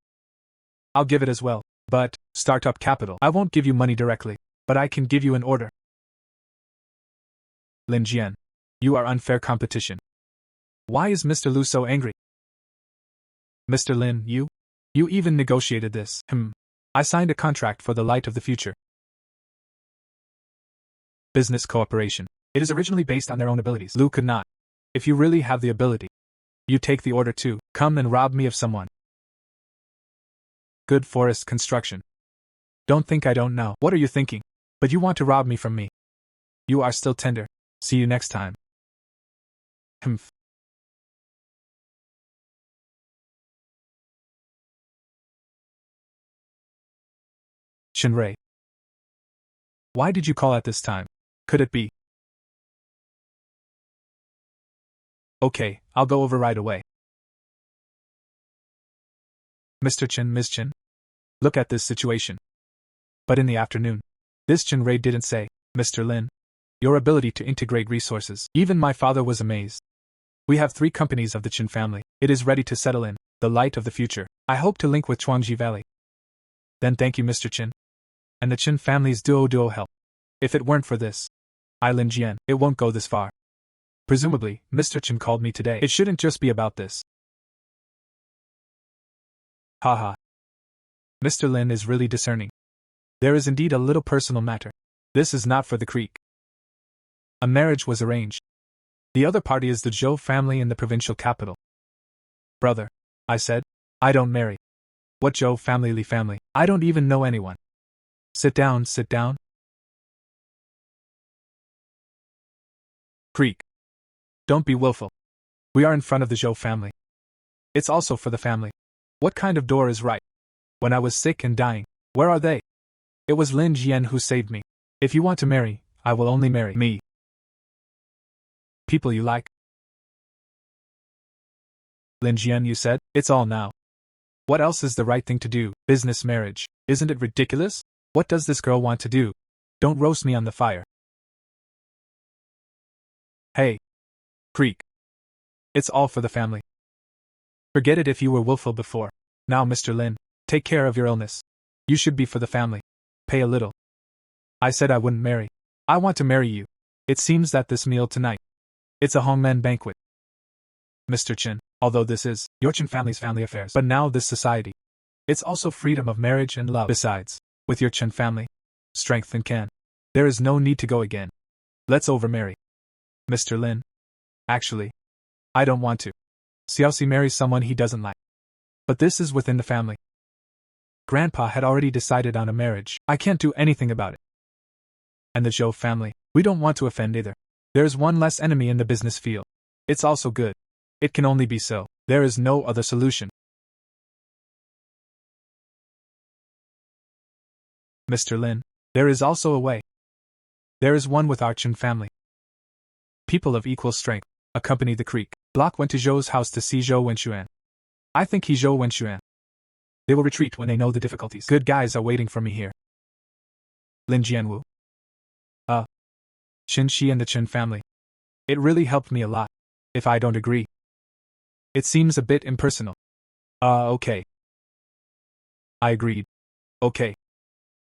I'll give it as well. But, startup capital. I won't give you money directly. But I can give you an order. Lin Jian. You are unfair competition. Why is Mr. Lu so angry? Mr. Lin, you even negotiated this. I signed a contract for the light of the future. Business cooperation. It is originally based on their own abilities. Lu could not. If you really have the ability, you take the order too. Come and rob me of someone. Good forest construction. Don't think I don't know. What are you thinking? But you want to rob me from me. You are still tender. See you next time. Humph. Shinrei. Why did you call at this time? Could it be? Okay, I'll go over right away. Mr. Chen, Ms. Chen? Look at this situation. But in the afternoon, this Shinrei didn't say, Mr. Lin, your ability to integrate resources. Even my father was amazed. We have 3 companies of the Chen family. It is ready to settle in, the light of the future. I hope to link with Chuangji Valley. Then thank you, Mr. Chen. And the Chen family's duo help. If it weren't for this, Lin Jian, it won't go this far. Presumably, Mr. Chen called me today. It shouldn't just be about this. Haha. Mr. Lin is really discerning. There is indeed a little personal matter. This is not for the creek. A marriage was arranged. The other party is the Zhou family in the provincial capital. Brother, I said, I don't marry. What Zhou family, Li family? I don't even know anyone. Sit down, sit down. Creek. Don't be willful. We are in front of the Zhou family. It's also for the family. What kind of door is right? When I was sick and dying, where are they? It was Lin Jian who saved me. If you want to marry, I will only marry me. People you like. Lin Jian, you said, it's all now. What else is the right thing to do? Business marriage. Isn't it ridiculous? What does this girl want to do? Don't roast me on the fire. Hey. Creek. It's all for the family. Forget it if you were willful before. Now, Mr. Lin, take care of your illness. You should be for the family. Pay a little. I said I wouldn't marry. I want to marry you. It seems that this meal tonight. It's a hongmen banquet. Mr. Chen, although this is your Chen family's family affairs, but now this society. It's also freedom of marriage and love. Besides, with your Chen family, strength and can. There is no need to go again. Let's overmarry. Mr. Lin. Actually, I don't want to. Xiaoxi marries someone he doesn't like. But this is within the family. Grandpa had already decided on a marriage. I can't do anything about it. And the Zhou family, we don't want to offend either. There's one less enemy in the business field. It's also good. It can only be so. There is no other solution. Mr. Lin, there is also a way. There is one with our Chen family. People of equal strength accompany the creek. Block went to Zhou's house to see Zhou Wenxuan. I think he's Zhou Wenxuan. They will retreat when they know the difficulties. Good guys are waiting for me here. Lin Jianwu. Qin Shi and the Chen family. It really helped me a lot. If I don't agree. It seems a bit impersonal. Okay. I agreed. Okay.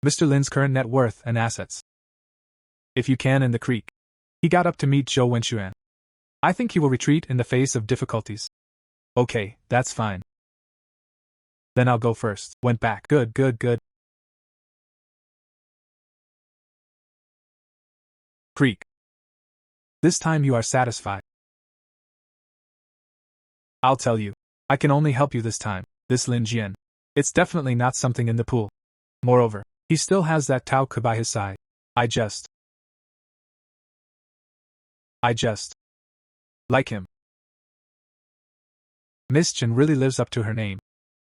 Mr. Lin's current net worth and assets. If you can in the creek. He got up to meet Zhou Wenxuan. I think he will retreat in the face of difficulties. Okay, that's fine. Then I'll go first. Went back. Good. Creek. This time you are satisfied. I'll tell you. I can only help you this time, this Lin Jian. It's definitely not something in the pool. Moreover, he still has that Tao Ke by his side. I just like him. Miss Chen really lives up to her name.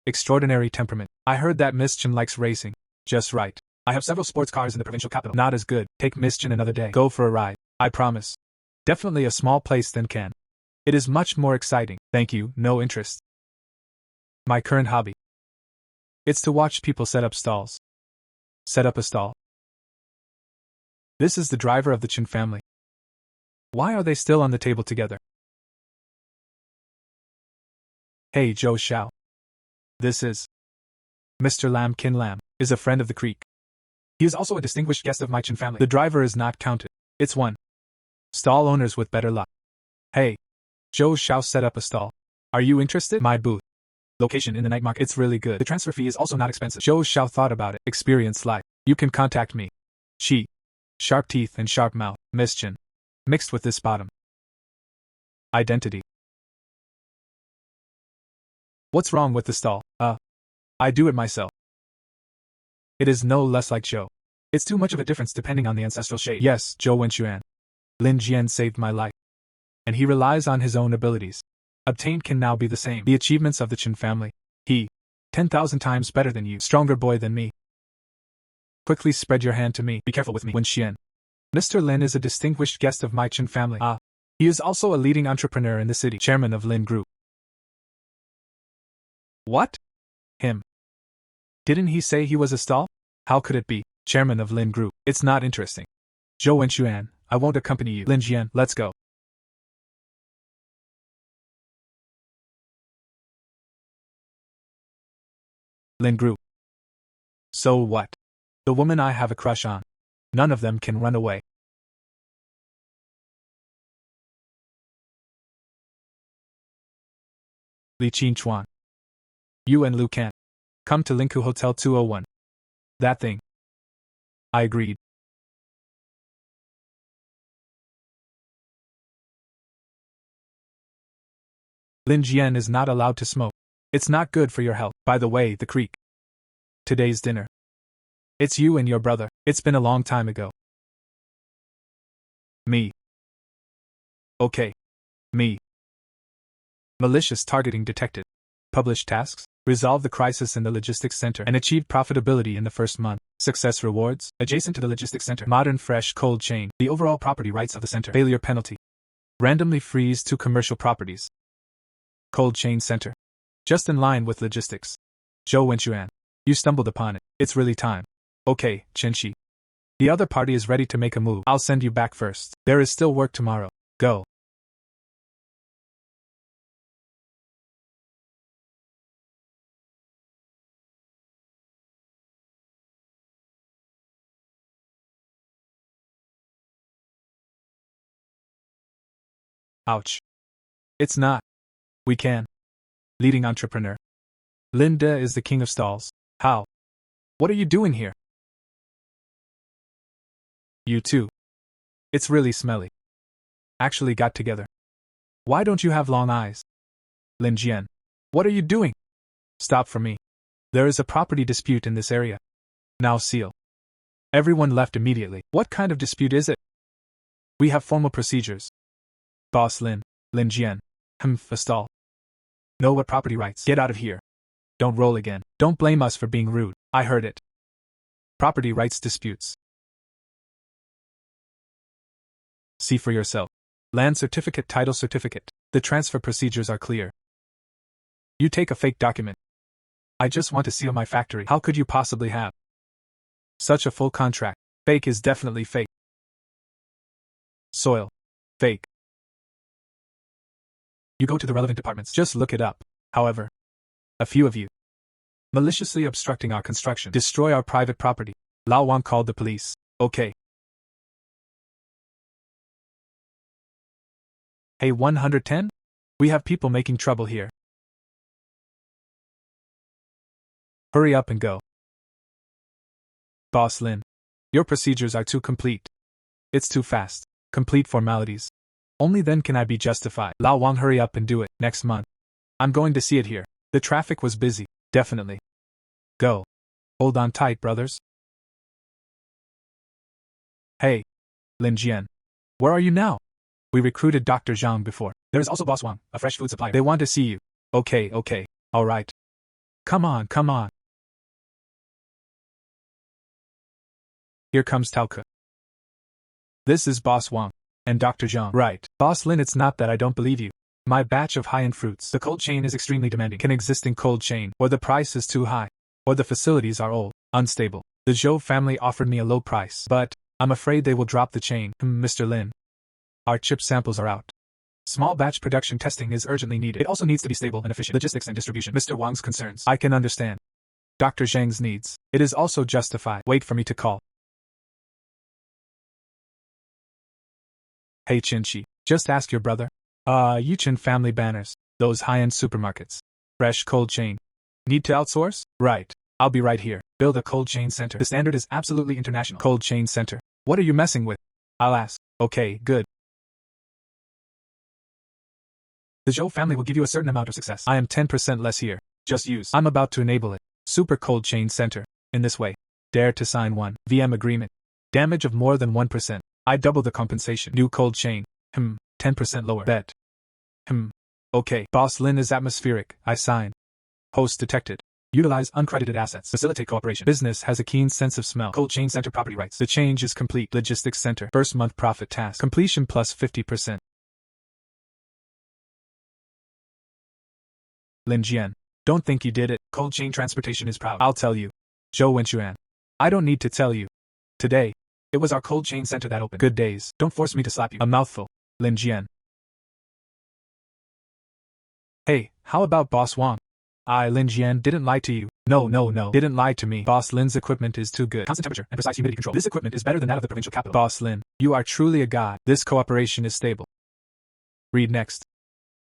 Extraordinary temperament. I heard that Miss Chen likes racing. Just right. I have several sports cars in the provincial capital. Not as good. Take Miss Chen another day. Go for a ride. I promise. Definitely a small place than can. It is much more exciting. Thank you, no interest. My current hobby. It's to watch people set up stalls. Set up a stall. This is the driver of the Chen family. Why are they still on the table together? Hey, Zhou Xiao. This is Mr. Lam Kin Lam, is a friend of the creek. He is also a distinguished guest of my Chen family. The driver is not counted. It's one. Stall owners with better luck. Hey. Zhou Xiao set up a stall. Are you interested? My booth. Location in the night market. It's really good. The transfer fee is also not expensive. Zhou Xiao thought about it. Experience life. You can contact me. She. Sharp teeth and sharp mouth. Miss Chen. Mixed with this bottom. Identity. What's wrong with the stall? I do it myself. It is no less like Zhou. It's too much of a difference depending on the ancestral shade. Yes, Zhou Wenxuan. Lin Jian saved my life. And he relies on his own abilities. Obtained can now be the same. The achievements of the Chen family. He. 10,000 times better than you. Stronger boy than me. Quickly spread your hand to me. Be careful with me. Wenxian. Mr. Lin is a distinguished guest of my Chen family. He is also a leading entrepreneur in the city. Chairman of Lin Group. What? Him. Didn't he say he was a stall? How could it be? Chairman of Lin Group. It's not interesting. Zhou Wenxuan, I won't accompany you. Lin Jian, let's go. Lin Group. So what? The woman I have a crush on. None of them can run away. Li Qinchuan. You and Lu can't. Come to Linku Hotel 201. That thing. I agreed. Lin Jian is not allowed to smoke. It's not good for your health. By the way, the creek. Today's dinner. It's you and your brother. It's been a long time ago. Me. Okay. Me. Malicious targeting detected. Publish tasks. Resolved the crisis in the logistics center and achieved profitability in the first month. Success rewards, adjacent to the logistics center. Modern fresh cold chain, the overall property rights of the center. Failure penalty. Randomly freeze 2 commercial properties. Cold chain center. Just in line with logistics. Zhou Wenchuan. You stumbled upon it. It's really time. Okay, Qinshi. The other party is ready to make a move. I'll send you back first. There is still work tomorrow. Go. Ouch. It's not. We can. Leading entrepreneur. Lin Jian is the king of stalls. How? What are you doing here? You too. It's really smelly. Actually got together. Why don't you have long eyes? Lin Jian. What are you doing? Stop for me. There is a property dispute in this area. Now seal. Everyone left immediately. What kind of dispute is it? We have formal procedures. Boss Lin Jian. A stall. Know what property rights? Get out of here. Don't roll again. Don't blame us for being rude. I heard it. Property rights disputes. See for yourself. Land certificate, title certificate. The transfer procedures are clear. You take a fake document. I just want to seal my factory. How could you possibly have such a full contract? Fake is definitely fake. Soil. Fake. You go to the relevant departments. Just look it up. However, a few of you maliciously obstructing our construction. Destroy our private property. Lao Wang called the police. Okay. Hey 110? We have people making trouble here. Hurry up and go. Boss Lin. Your procedures are too complete. It's too fast. Complete formalities. Only then can I be justified. Lao Wang, hurry up and do it. Next month. I'm going to see it here. The traffic was busy. Definitely. Go. Hold on tight, brothers. Hey. Lin Jian. Where are you now? We recruited Dr. Zhang before. There's also Boss Wang, a fresh food supplier. They want to see you. Okay. Alright. Come on. Here comes Taoke. This is Boss Wang. And Dr. Zhang. Right. Boss Lin, it's not that I don't believe you. My batch of high-end fruits. The cold chain is extremely demanding. Can existing cold chain, or the price is too high, or the facilities are old, unstable. The Zhou family offered me a low price, but I'm afraid they will drop the chain. Mr. Lin. Our chip samples are out. Small batch production testing is urgently needed. It also needs to be stable and efficient. Logistics and distribution. Mr. Wang's concerns. I can understand. Dr. Zhang's needs. It is also justified. Wait for me to call. Hey Qinshi, just ask your brother. Yuchen family banners. Those high-end supermarkets. Fresh cold chain. Need to outsource? Right. I'll be right here. Build a cold chain center. The standard is absolutely international. Cold chain center. What are you messing with? I'll ask. Okay, good. The Zhou family will give you a certain amount of success. I am 10% less here. Just use. I'm about to enable it. Super cold chain center. In this way. Dare to sign 1 VM agreement. Damage of more than 1%. I double the compensation. New cold chain. 10% lower. Bet. Okay. Boss Lin is atmospheric. I sign. Host detected. Utilize uncredited assets. Facilitate cooperation. Business has a keen sense of smell. Cold chain center property rights. The change is complete. Logistics center. First month profit task. Completion plus 50%. Lin Jian. Don't think you did it. Cold chain transportation is proud. I'll tell you. Zhou Wenchuan. I don't need to tell you. Today. It was our cold chain center that opened. Good days. Don't force me to slap you. A mouthful. Lin Jian. Hey, how about Boss Wang? Lin Jian didn't lie to you. No. Didn't lie to me. Boss Lin's equipment is too good. Constant temperature and precise humidity control. This equipment is better than that of the provincial capital. Boss Lin, you are truly a god. This cooperation is stable. Read next.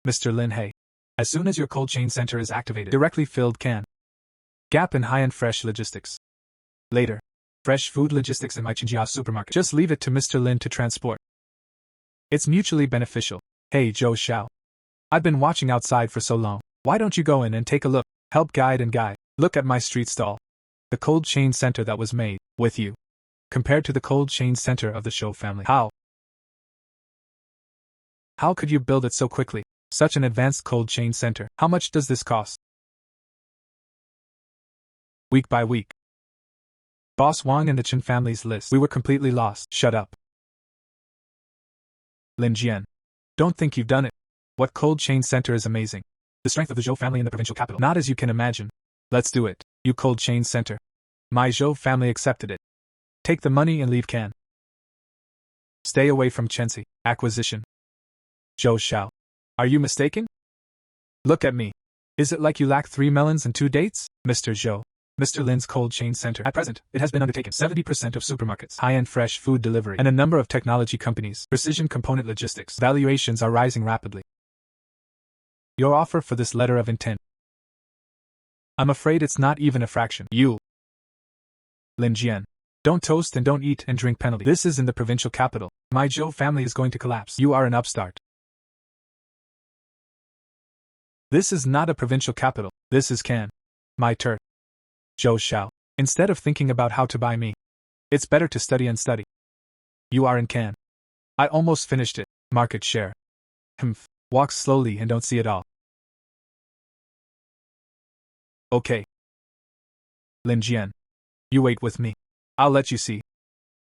Mr. Lin, hey. As soon as your cold chain center is activated, directly filled can. Gap in high-end fresh logistics. Later. Fresh food logistics in my Qinjia supermarket. Just leave it to Mr. Lin to transport. It's mutually beneficial. Hey Zhou Xiao. I've been watching outside for so long. Why don't you go in and take a look? Help guide and guide. Look at my street stall. The cold chain center that was made, with you. Compared to the cold chain center of the Zhou family. How could you build it so quickly? Such an advanced cold chain center. How much does this cost? week by week. Boss Wang and the Chen family's list. We were completely lost. Shut up. Lin Jian. Don't think you've done it. What cold chain center is amazing. The strength of the Zhou family in the provincial capital. Not as you can imagine. Let's do it, you cold chain center. My Zhou family accepted it. Take the money and leave Can. Stay away from Chenxi. Acquisition. Zhou Xiao. Are you mistaken? Look at me. Is it like you lack 3 melons and 2 dates, Mr. Zhou? Mr. Lin's cold chain center. At present, it has been undertaken 70% of supermarkets, high-end fresh food delivery, and a number of technology companies, precision component logistics. Valuations are rising rapidly. Your offer for this letter of intent. I'm afraid it's not even a fraction. You. Lin Jian. Don't toast and don't eat and drink penalty. This is in the provincial capital. My Zhou family is going to collapse. You are an upstart. This is not a provincial capital. This is Can. My turf. Zhou Xiao. Instead of thinking about how to buy me, it's better to study and study. You are in Can. I almost finished it. Market share. Humph. Walk slowly and don't see it all. Okay. Lin Jian. You wait with me. I'll let you see.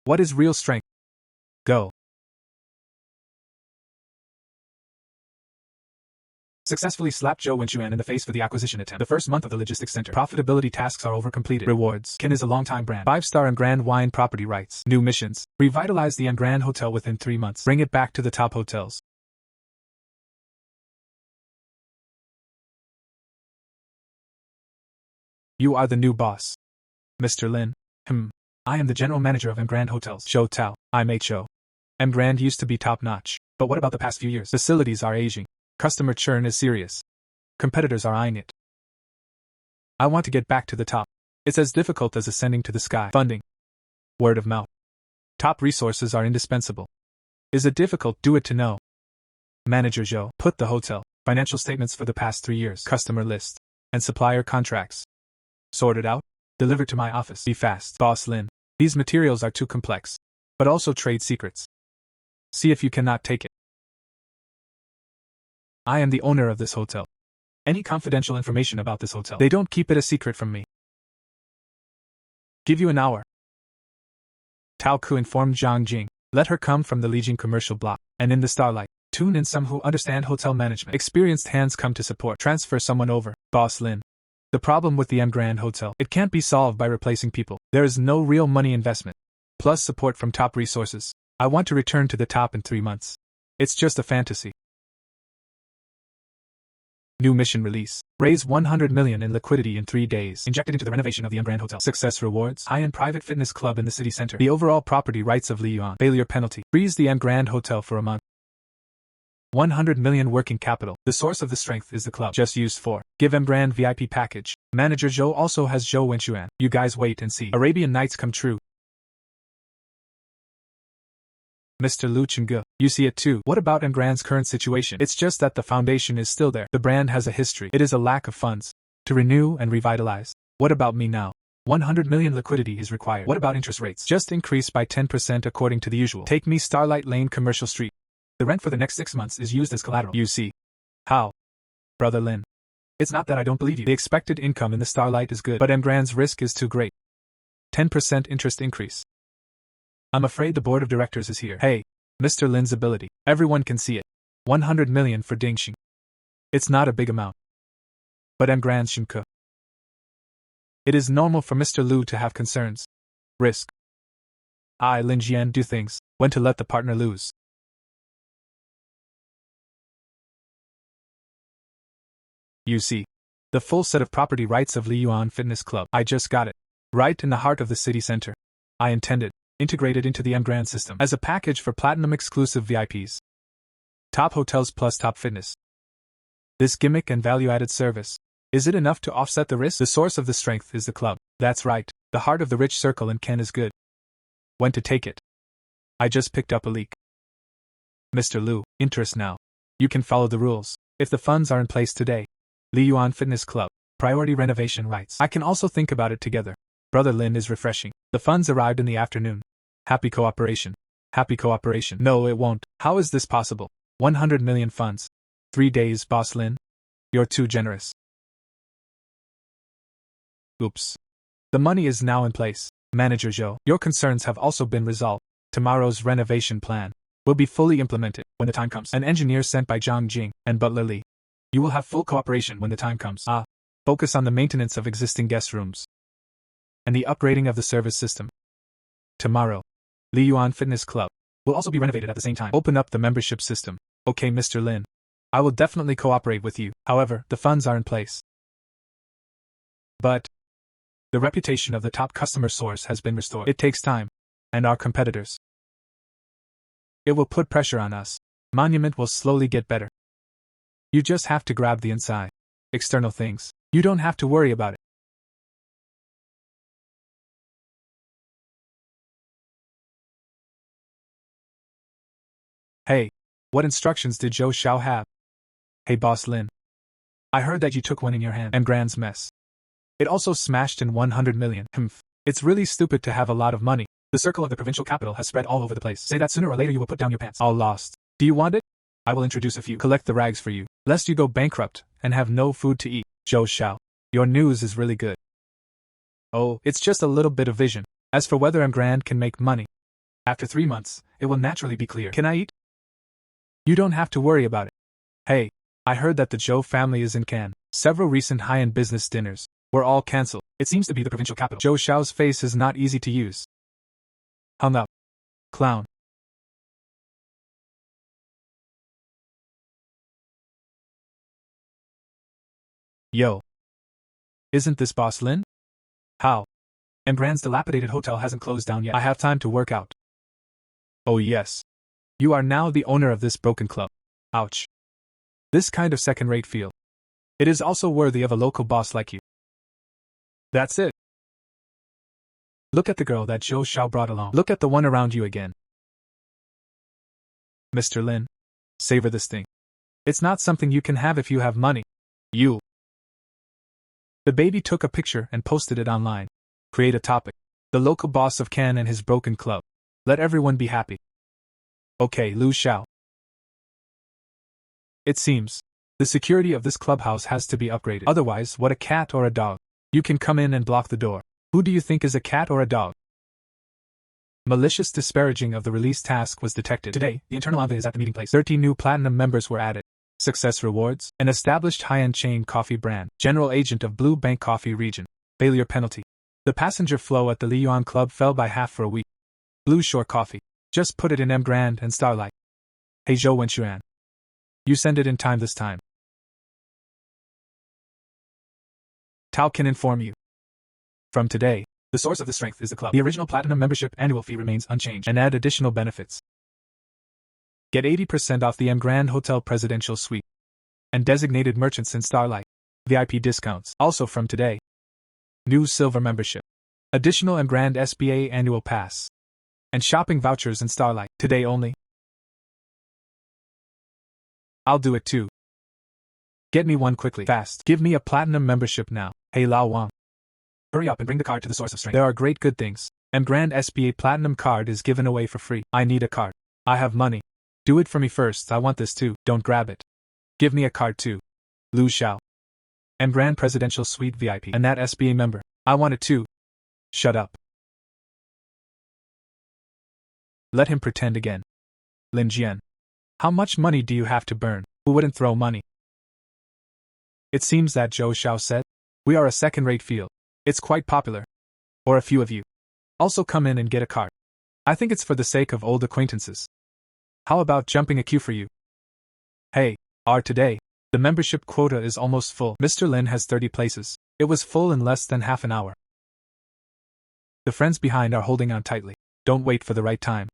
What is real strength? Go. Successfully slapped Zhou Wenchuan in the face for the acquisition attempt. The first month of the logistics center. Profitability tasks are over completed. Rewards. Kin is a long-time brand. 5-star and Grand Wine property rights. New missions. Revitalize the Grand Hotel within 3 months. Bring it back to the top hotels. You are the new boss. Mr. Lin. I am the general manager of Grand Hotels. Zhou Tao. I'm HO. Grand used to be top-notch. But what about the past few years? Facilities are aging. Customer churn is serious. Competitors are eyeing it. I want to get back to the top. It's as difficult as ascending to the sky. Funding. Word of mouth. Top resources are indispensable. Is it difficult? Do it to know. Manager Zhou. Put the hotel. Financial statements for the past 3 years. Customer list. And supplier contracts. Sorted out. Delivered to my office. Be fast. Boss Lin. These materials are too complex. But also trade secrets. See if you cannot take it. I am the owner of this hotel. Any confidential information about this hotel, they don't keep it a secret from me. Give you an hour. Tao Ku informed Zhang Jing. Let her come from the Lijing commercial block, and in the starlight, tune in some who understand hotel management. Experienced hands come to support. Transfer someone over. Boss Lin. The problem with the Grand Hotel, it can't be solved by replacing people. There is no real money investment. Plus support from top resources. I want to return to the top in 3 months. It's just a fantasy. New mission release. Raise 100 million in liquidity in 3 days. Injected into the renovation of the Grand Hotel. Success rewards. High-end private fitness club in the city center. The overall property rights of Li Yuan. Failure penalty. Freeze the Grand Hotel for a month. 100 million working capital. The source of the strength is the club. Just used for. Give Grand VIP package. Manager Zhou also has Zhou Wenchuan. You guys wait and see. Arabian Nights come true. Mr. Lu Chengge, you see it too. What about Grand's current situation? It's just that the foundation is still there. The brand has a history. It is a lack of funds to renew and revitalize. What about me now? 100 million liquidity is required. What about interest rates? Just increase by 10% according to the usual. Take me Starlight Lane Commercial Street. The rent for the next 6 months is used as collateral. You see. How? Brother Lin. It's not that I don't believe you. The expected income in the Starlight is good, but Grand's risk is too great. 10% interest increase. I'm afraid the board of directors is here. Hey, Mr. Lin's ability. Everyone can see it. 100 million for Dingxing. It's not a big amount. But Grand Shimke. It is normal for Mr. Lu to have concerns. Risk. I, Lin Jian, do things. When to let the partner lose. You see. The full set of property rights of Li Yuan Fitness Club. I just got it. Right in the heart of the city center. I intended. Integrated into the Grand system as a package for platinum exclusive VIPs. Top hotels plus top fitness. This gimmick and value-added service. Is it enough to offset the risk? The source of the strength is the club. That's right, the heart of the rich circle in Ken is good. When to take it? I just picked up a leak. Mr. Lu, interest now. You can follow the rules. If the funds are in place today. Li Yuan Fitness Club. Priority renovation rights. I can also think about it together. Brother Lin is refreshing. The funds arrived in the afternoon. Happy cooperation. Happy cooperation. No, it won't. How is this possible? 100 million funds. 3 days, Boss Lin. You're too generous. Oops. The money is now in place. Manager Zhou, your concerns have also been resolved. Tomorrow's renovation plan will be fully implemented when the time comes. An engineer sent by Zhang Jing and Butler Li. You will have full cooperation when the time comes. Focus on the maintenance of existing guest rooms and the upgrading of the service system. Tomorrow, Li Yuan Fitness Club will also be renovated at the same time. Open up the membership system. Okay, Mr. Lin. I will definitely cooperate with you. However, the funds are in place. But the reputation of the top customer source has been restored. It takes time. And our competitors. It will put pressure on us. Monument will slowly get better. You just have to grab the inside. External things. You don't have to worry about it. Hey, what instructions did Zhou Xiao have? Hey boss Lin. I heard that you took one in your hand. Grand's mess. It also smashed in 100 million. It's really stupid to have a lot of money. The circle of the provincial capital has spread all over the place. Say that sooner or later you will put down your pants. All lost. Do you want it? I will introduce a few. Collect the rags for you, lest you go bankrupt and have no food to eat. Zhou Xiao, your news is really good. Oh, it's just a little bit of vision. As for whether Grand can make money, after 3 months, it will naturally be clear. Can I eat? You don't have to worry about it. Hey, I heard that the Zhou family is in Cannes. Several recent high-end business dinners were all cancelled. It seems to be the provincial capital. Zhou Xiao's face is not easy to use. Hung up. Clown. Yo. Isn't this boss Lin? How? Grand's dilapidated hotel hasn't closed down yet. I have time to work out. Oh yes. You are now the owner of this broken club. Ouch. This kind of second-rate feel. It is also worthy of a local boss like you. That's it. Look at the girl that Zhou Xiao brought along. Look at the one around you again. Mr. Lin. Savor this thing. It's not something you can have if you have money. You. The baby took a picture and posted it online. Create a topic. The local boss of Cannes and his broken club. Let everyone be happy. Okay, Lu Xiao. It seems the security of this clubhouse has to be upgraded. Otherwise, what a cat or a dog. You can come in and block the door. Who do you think is a cat or a dog? Malicious disparaging of the release task was detected. Today, the internal envy is at the meeting place. 13 new platinum members were added. Success rewards. An established high-end chain coffee brand. General agent of Blue Bank Coffee region. Failure penalty. The passenger flow at the Li Yuan Club fell by half for a week. Blue Shore Coffee. Just put it in Grand and Starlight. Hey Zhou Wenxuan. You send it in time this time. Tao can inform you. From today, the source of the strength is the club. The original platinum membership annual fee remains unchanged and add additional benefits. Get 80% off the Grand Hotel Presidential Suite and designated merchants in Starlight. VIP discounts. Also from today. New silver membership. Additional Grand SBA annual pass. And shopping vouchers in Starlight. Today only. I'll do it too. Get me one quickly. Fast. Give me a platinum membership now. Hey Lao Wang. Hurry up and bring the card to the source of strength. There are great good things. Grand SBA platinum card is given away for free. I need a card. I have money. Do it for me first. I want this too. Don't grab it. Give me a card too. Lu Xiao. Grand Presidential Suite VIP. And that SBA member. I want it too. Shut up. Let him pretend again. Lin Jian. How much money do you have to burn? Who wouldn't throw money? It seems that Zhou Xiao said, we are a second-rate field. It's quite popular. Or a few of you. Also come in and get a card. I think it's for the sake of old acquaintances. How about jumping a queue for you? Hey, today, the membership quota is almost full. Mr. Lin has 30 places. It was full in less than half an hour. The friends behind are holding on tightly. Don't wait for the right time.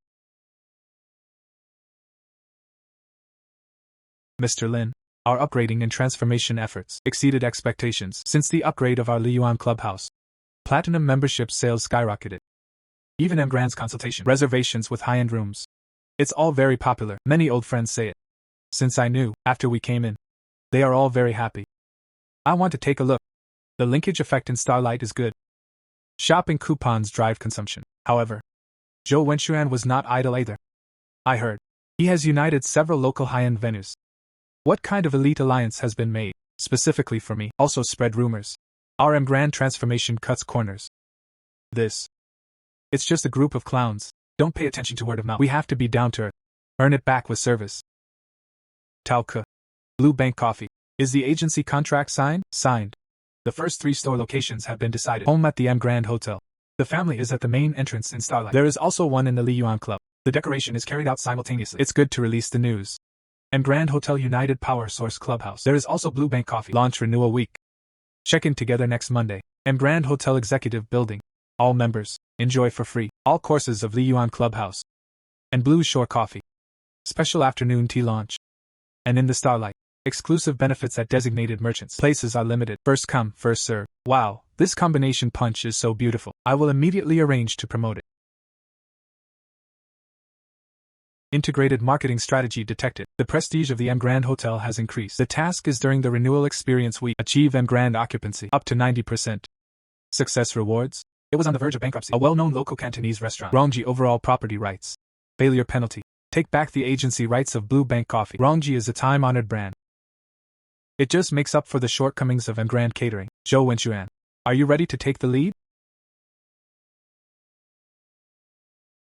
Mr. Lin, our upgrading and transformation efforts exceeded expectations. Since the upgrade of our Li Yuan Clubhouse, platinum membership sales skyrocketed. Even Grand's consultation reservations with high-end rooms. It's all very popular. Many old friends say it. Since I knew, after we came in, they are all very happy. I want to take a look. The linkage effect in Starlight is good. Shopping coupons drive consumption. However, Zhou Wenxuan was not idle either. I heard he has united several local high-end venues. What kind of elite alliance has been made, specifically for me? Also spread rumors. RM Grand Transformation cuts corners. This. It's just a group of clowns. Don't pay attention to word of mouth. We have to be down to earth. Earn it back with service. Tauke. Blue Bank Coffee. Is the agency contract signed? Signed. The first 3 store locations have been decided. Home at the M Grand Hotel. The family is at the main entrance in Starlight. There is also one in the Lin Jian Club. The decoration is carried out simultaneously. It's good to release the news. M Grand Hotel United Power Source Clubhouse. There is also Blue Bank Coffee. Launch renewal week. Check-in together next Monday. M Grand Hotel Executive Building. All members, enjoy for free all courses of Lin Jian Clubhouse. And Blue Shore Coffee. Special afternoon tea launch. And in the Starlight. Exclusive benefits at designated merchants. Places are limited. First come, first serve. Wow, this combination punch is so beautiful. I will immediately arrange to promote it. Integrated marketing strategy detected. The prestige of the M Grand Hotel has increased. The task is during the renewal experience week. Achieve M Grand occupancy up to 90%. Success rewards. It was on the verge of bankruptcy. A well-known local Cantonese restaurant. Rongji overall property rights. Failure penalty. Take back the agency rights of Blue Bank Coffee. Rongji is a time-honored brand. It just makes up for the shortcomings of M Grand Catering. Zhou Wenchuan. Are you ready to take the lead?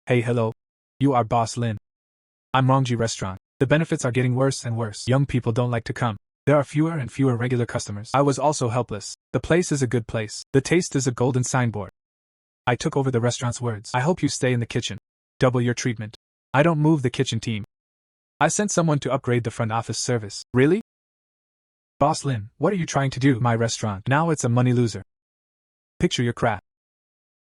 Hey, hello. You are Boss Lin. I'm Rongji Restaurant. The benefits are getting worse and worse. Young people don't like to come. There are fewer and fewer regular customers. I was also helpless. The place is a good place. The taste is a golden signboard. I took over the restaurant's words. I hope you stay in the kitchen. Double your treatment. I don't move the kitchen team. I sent someone to upgrade the front office service. Really? Boss Lin, what are you trying to do? My restaurant. Now it's a money loser. Picture your crap.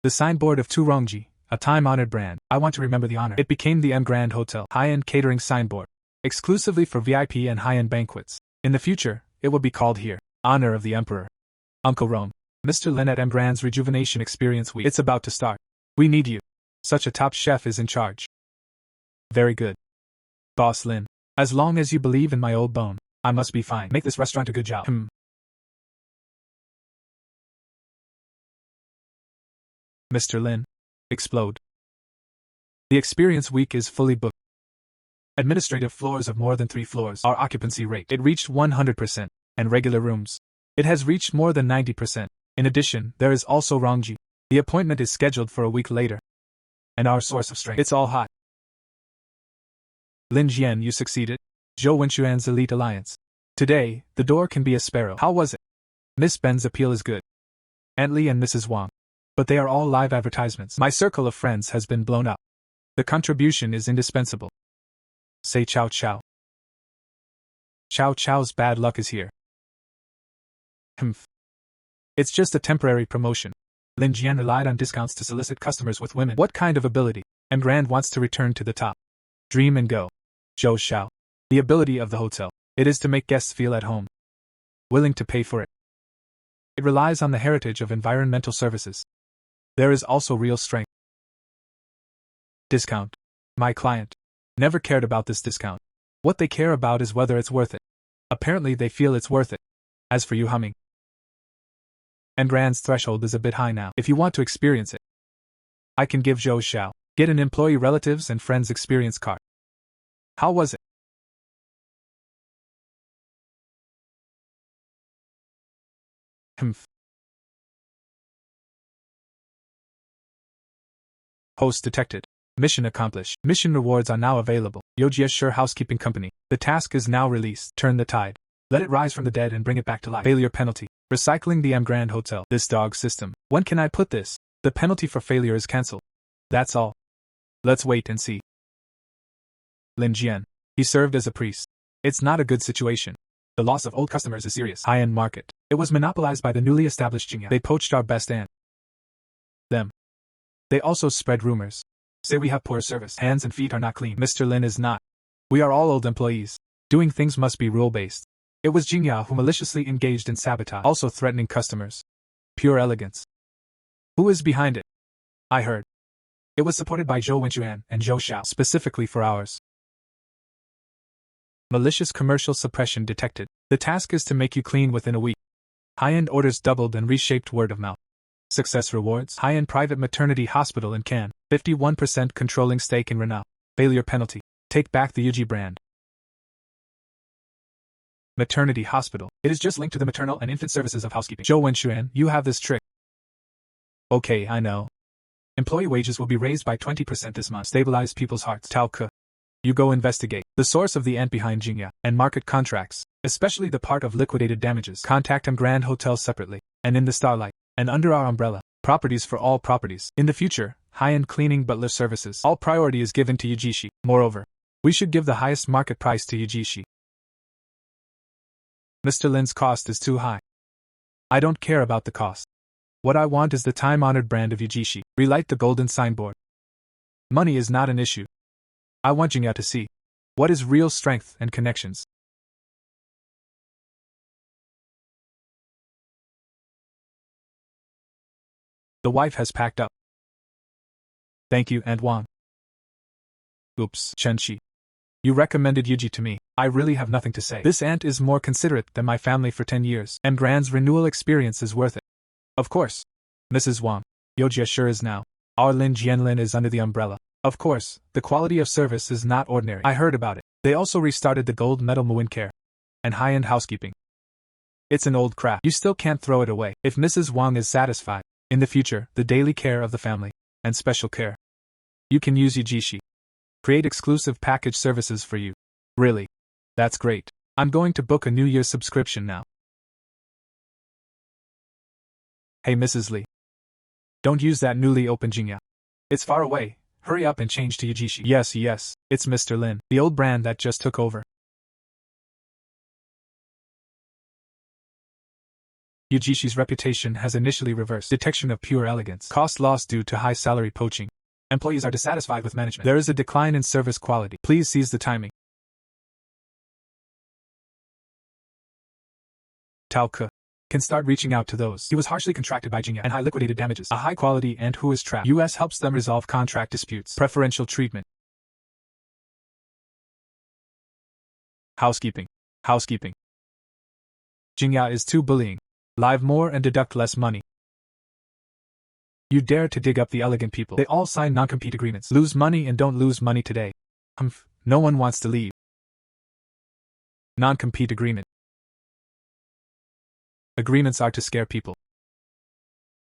The signboard of Tu Rongji, a time-honored brand. I want to remember the honor. It became the M Grand Hotel high-end catering signboard, exclusively for VIP and high-end banquets. In the future, it will be called here, Honor of the Emperor. Uncle Rome. Mr. Lin at M Grand's Rejuvenation Experience Week. It's about to start. We need you. Such a top chef is in charge. Very good. Boss Lin. As long as you believe in my old bone, I must be fine. Make this restaurant a good job. Mr. Lin. Explode. The experience week is fully booked. Administrative floors of more than 3 floors. Our occupancy rate. It reached 100%. And regular rooms. It has reached more than 90%. In addition, there is also Rongji. The appointment is scheduled for a week later. And our source of strength. It's all hot. Lin Jian, you succeeded. Zhou Wenchuan's Elite Alliance. Today, the door can be a sparrow. How was it? Miss Ben's appeal is good. Aunt Lee and Mrs. Wang. But they are all live advertisements. My circle of friends has been blown up. The contribution is indispensable. Say Chow Chow. Chow Chow's bad luck is here. It's just a temporary promotion. Lin Jian relied on discounts to solicit customers with women. What kind of ability? M Grand wants to return to the top. Dream and go. Zhou Xiao. The ability of the hotel. It is to make guests feel at home. Willing to pay for it. It relies on the heritage of environmental services. There is also real strength. Discount. My client never cared about this discount. What they care about is whether it's worth it. Apparently they feel it's worth it. As for you humming. M Grand's threshold is a bit high now. If you want to experience it, I can give Zhou Xiao. Get an employee relatives and friends experience card. How was it? Host detected. Mission accomplished. Mission rewards are now available. Yojia Sure Housekeeping Company. The task is now released. Turn the tide. Let it rise from the dead and bring it back to life. Failure penalty. Recycling the M Grand Hotel. This dog system. When can I put this? The penalty for failure is cancelled. That's all. Let's wait and see. Lin Jian. He served as a priest. It's not a good situation. The loss of old customers is serious. High-end market. It was monopolized by the newly established Jingya. They poached our best and them. They also spread rumors. Say we have poor service. Hands and feet are not clean. Mr. Lin is not. We are all old employees. Doing things must be rule-based. It was Jingya who maliciously engaged in sabotage, also threatening customers. Pure elegance. Who is behind it? I heard. It was supported by Zhou Wenchuan and Zhou Xiao, specifically for ours. Malicious commercial suppression detected. The task is to make you clean within a week. High-end orders doubled and reshaped word of mouth. Success rewards. High-end private maternity hospital in Cannes. 51% controlling stake in Renault. Failure penalty. Take back the Yuji brand. Maternity hospital. It is just linked to the maternal and infant services of housekeeping. Zhou Wenchuan, you have this trick. Okay, I know. Employee wages will be raised by 20% this month. Stabilize people's hearts. Tao Ke. You go investigate the source of the ant behind Jingya and market contracts, especially the part of liquidated damages. Contact Grand Hotel separately, and in the Starlight, and under our umbrella, properties for all properties. In the future, high-end cleaning butler services. All priority is given to Yujishi. Moreover, we should give the highest market price to Yujishi. Mr. Lin's cost is too high. I don't care about the cost. What I want is the time-honored brand of Yujishi. Relight the golden signboard. Money is not an issue. I want Jingya to see what is real strength and connections. The wife has packed up. Thank you, Aunt Wang. Oops, Chen-Chi. You recommended Yuji to me. I really have nothing to say. This aunt is more considerate than my family for 10 years, and Grand's renewal experience is worth it. Of course. Mrs. Wang. Yojia sure is now. Our Lin Jian is under the umbrella. Of course, the quality of service is not ordinary. I heard about it. They also restarted the gold medal Muin care. And high-end housekeeping. It's an old craft. You still can't throw it away. If Mrs. Wang is satisfied, in the future, the daily care of the family, and special care. You can use Yujishi. Create exclusive package services for you. Really? That's great. I'm going to book a New Year's subscription now. Hey Mrs. Lee. Don't use that newly opened Jingya. It's far away. Hurry up and change to Yujishi. Yes, it's Mr. Lin, the old brand that just took over. Yujishi's reputation has initially reversed. Detection of pure elegance. Cost loss due to high salary poaching. Employees are dissatisfied with management. There is a decline in service quality. Please seize the timing. Tao Ke can start reaching out to those. He was harshly contracted by Jingya and high liquidated damages. A high quality ant who is trapped. US helps them resolve contract disputes. Preferential treatment. Housekeeping. Jingya is too bullying. Live more and deduct less money. You dare to dig up the elegant people. They all sign non-compete agreements. Lose money and don't lose money today. No one wants to leave. Non-compete agreement. Agreements are to scare people.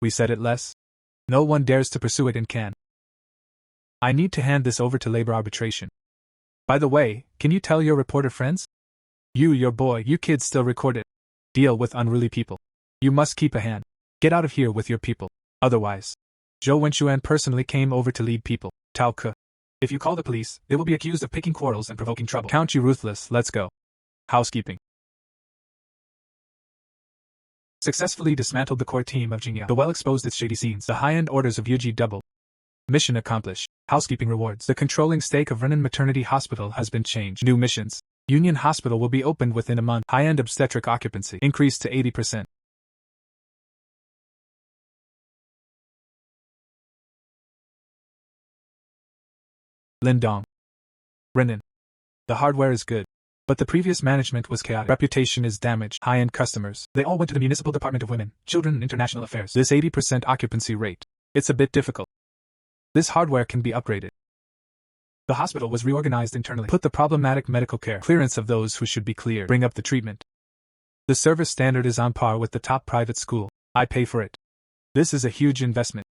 We said it less. No one dares to pursue it and can. I need to hand this over to labor arbitration. By the way, can you tell your reporter friends? Your boy, you kids still record it. Deal with unruly people. You must keep a hand. Get out of here with your people. Otherwise. Zhou Wenxuan personally came over to lead people. Tao Ke. If you call the police, they will be accused of picking quarrels and provoking trouble. Count you ruthless, let's go. Housekeeping. Successfully dismantled the core team of Jingya. The well exposed its shady scenes. The high-end orders of Yuji double. Mission accomplished. Housekeeping rewards. The controlling stake of Renan Maternity Hospital has been changed. New missions. Union Hospital will be opened within a month. High-end obstetric occupancy increased to 80%. Lindong. Renan. The hardware is good. But the previous management was chaotic. Reputation is damaged. High-end customers. They all went to the Municipal Department of Women, Children and International Affairs. This 80% occupancy rate. It's a bit difficult. This hardware can be upgraded. The hospital was reorganized internally. Put the problematic medical care. Clearance of those who should be cleared. Bring up the treatment. The service standard is on par with the top private school. I pay for it. This is a huge investment.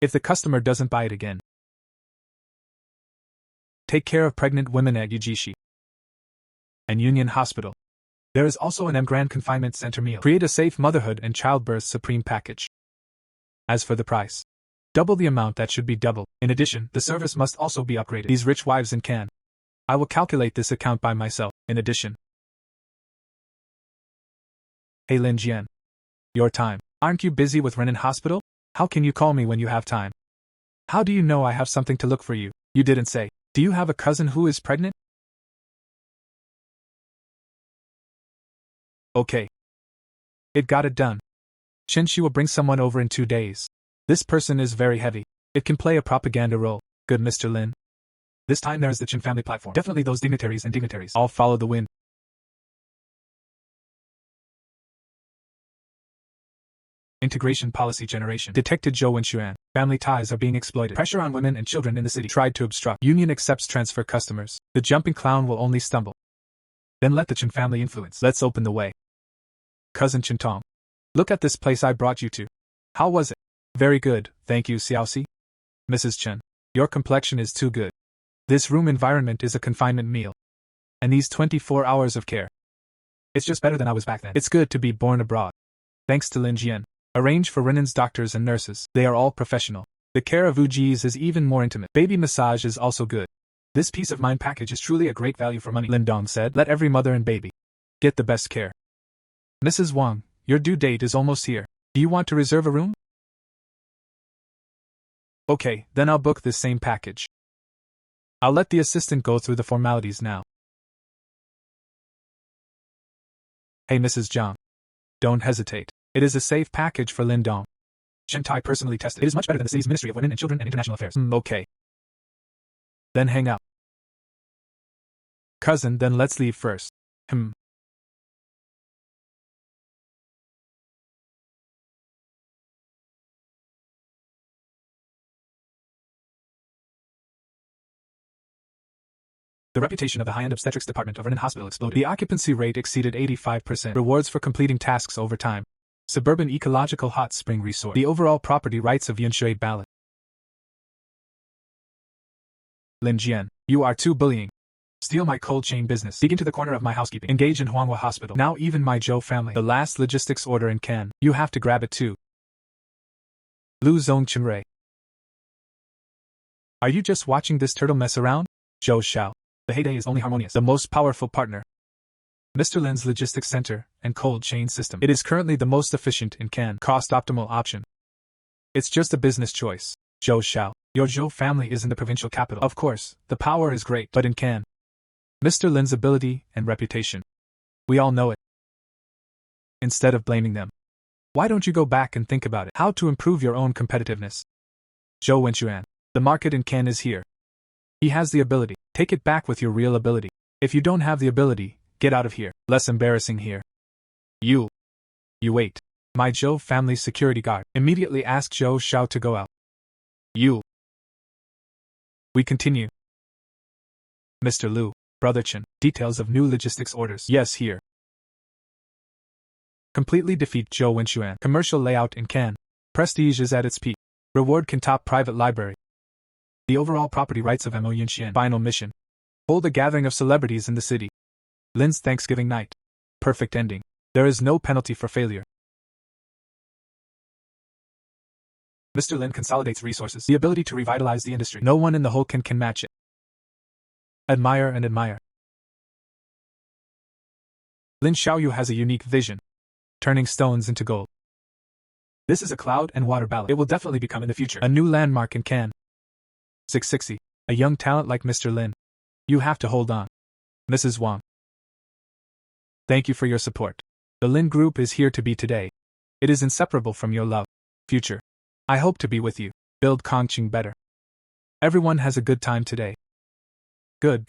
If the customer doesn't buy it again. Take care of pregnant women at Yujishi and Union Hospital. There is also an Grand Confinement Center meal. Create a safe motherhood and childbirth supreme package. As for the price, double the amount that should be double. In addition, the service must also be upgraded. These rich wives in can. I will calculate this account by myself. In addition. Hey Lin Jian. Your time. Aren't you busy with Renan Hospital? How can you call me when you have time? How do you know I have something to look for you? You didn't say. Do you have a cousin who is pregnant? Okay. It got it done. Chen-Shi will bring someone over in 2 days. This person is very heavy. It can play a propaganda role. Good Mr. Lin. This time there is the Chen family platform. Definitely those dignitaries all follow the wind. Integration policy generation. Detected Zhou Wenxuan. Family ties are being exploited. Pressure on women and children in the city. Tried to obstruct. Union accepts transfer customers. The jumping clown will only stumble. Then let the Chen family influence. Let's open the way. Cousin Chen Tong. Look at this place I brought you to. How was it? Very good, thank you, Xiaoxi. Mrs. Chen, your complexion is too good. This room environment is a confinement meal. And these 24 hours of care. It's just better than I was back then. It's good to be born abroad. Thanks to Lin Jian. Arrange for Renan's doctors and nurses. They are all professional. The care of Uji's is even more intimate. Baby massage is also good. This peace of mind package is truly a great value for money, Lin Dong said. Let every mother and baby get the best care. Mrs. Wang, your due date is almost here. Do you want to reserve a room? Okay, then I'll book this same package. I'll let the assistant go through the formalities now. Hey Mrs. Zhang. Don't hesitate. It is a safe package for Lin Dong. Shentai personally tested. It is much better than the city's Ministry of Women and Children and International Affairs. Okay. Then hang out. Cousin, then let's leave first. The reputation of the high-end obstetrics department of Renan Hospital exploded. The occupancy rate exceeded 85%. Rewards for completing tasks over time. Suburban ecological hot spring resort. The overall property rights of Yunshui ballot. Lin Jian, you are too bullying. Steal my cold chain business. Dig into the corner of my housekeeping. Engage in Huanghua Hospital. Now even my Zhou family. The last logistics order in Can. You have to grab it too. Lu Zong Chenrei. Are you just watching this turtle mess around? Zhou Xiao. The heyday is only harmonious. The most powerful partner. Mr. Lin's logistics center and cold chain system. It is currently the most efficient and can cost optimal option. It's just a business choice. Zhou Xiao, your Zhou family is in the provincial capital. Of course, the power is great, but in can. Mr. Lin's ability and reputation. We all know it. Instead of blaming them, why don't you go back and think about it? How to improve your own competitiveness? Zhou Wenchuan, the market in can is here. He has the ability. Take it back with your real ability. If you don't have the ability, get out of here. Less embarrassing here. You wait. My Zhou family security guard immediately asked Zhou Xiao to go out. We continue. Mr. Lu, Brother Chen, details of new logistics orders. Yes, here. Completely defeat Zhou Wenchuan. Commercial layout in Can. Prestige is at its peak. Reward can top private library. The overall property rights of Mo Yunxian. Final mission. Hold a gathering of celebrities in the city. Lin's Thanksgiving night. Perfect ending. There is no penalty for failure. Mr. Lin consolidates resources. The ability to revitalize the industry. No one in the whole can match it. Admire and admire. Lin Xiaoyu has a unique vision. Turning stones into gold. This is a cloud and water ballot. It will definitely become in the future a new landmark in Can. 660. A young talent like Mr. Lin. You have to hold on. Mrs. Wang. Thank you for your support. The Lin Group is here to be today. It is inseparable from your love. Future. I hope to be with you. Build Kongqing better. Everyone has a good time today. Good.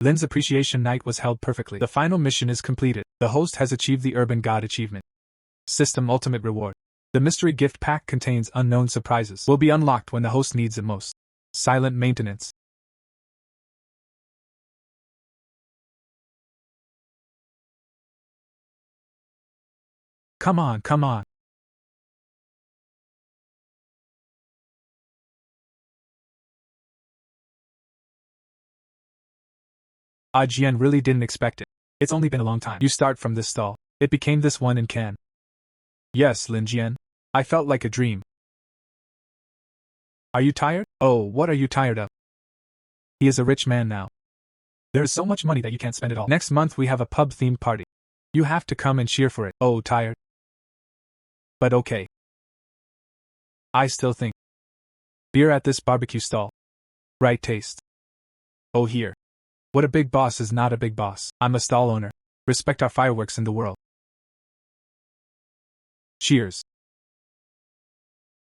Lin's appreciation night was held perfectly. The final mission is completed. The host has achieved the Urban God achievement. System ultimate reward. The mystery gift pack contains unknown surprises. Will be unlocked when the host needs it most. Silent maintenance. Come on. Jian really didn't expect it. It's only been a long time. You start from this stall. It became this one in Can. Yes, Lin Jian. I felt like a dream. Are you tired? Oh, what are you tired of? He is a rich man now. There is so much money that you can't spend it all. Next month we have a pub-themed party. You have to come and cheer for it. Oh, tired? But okay. I still think. Beer at this barbecue stall. Right taste. Oh, here. What a big boss is not a big boss. I'm a stall owner. Respect our fireworks in the world. Cheers.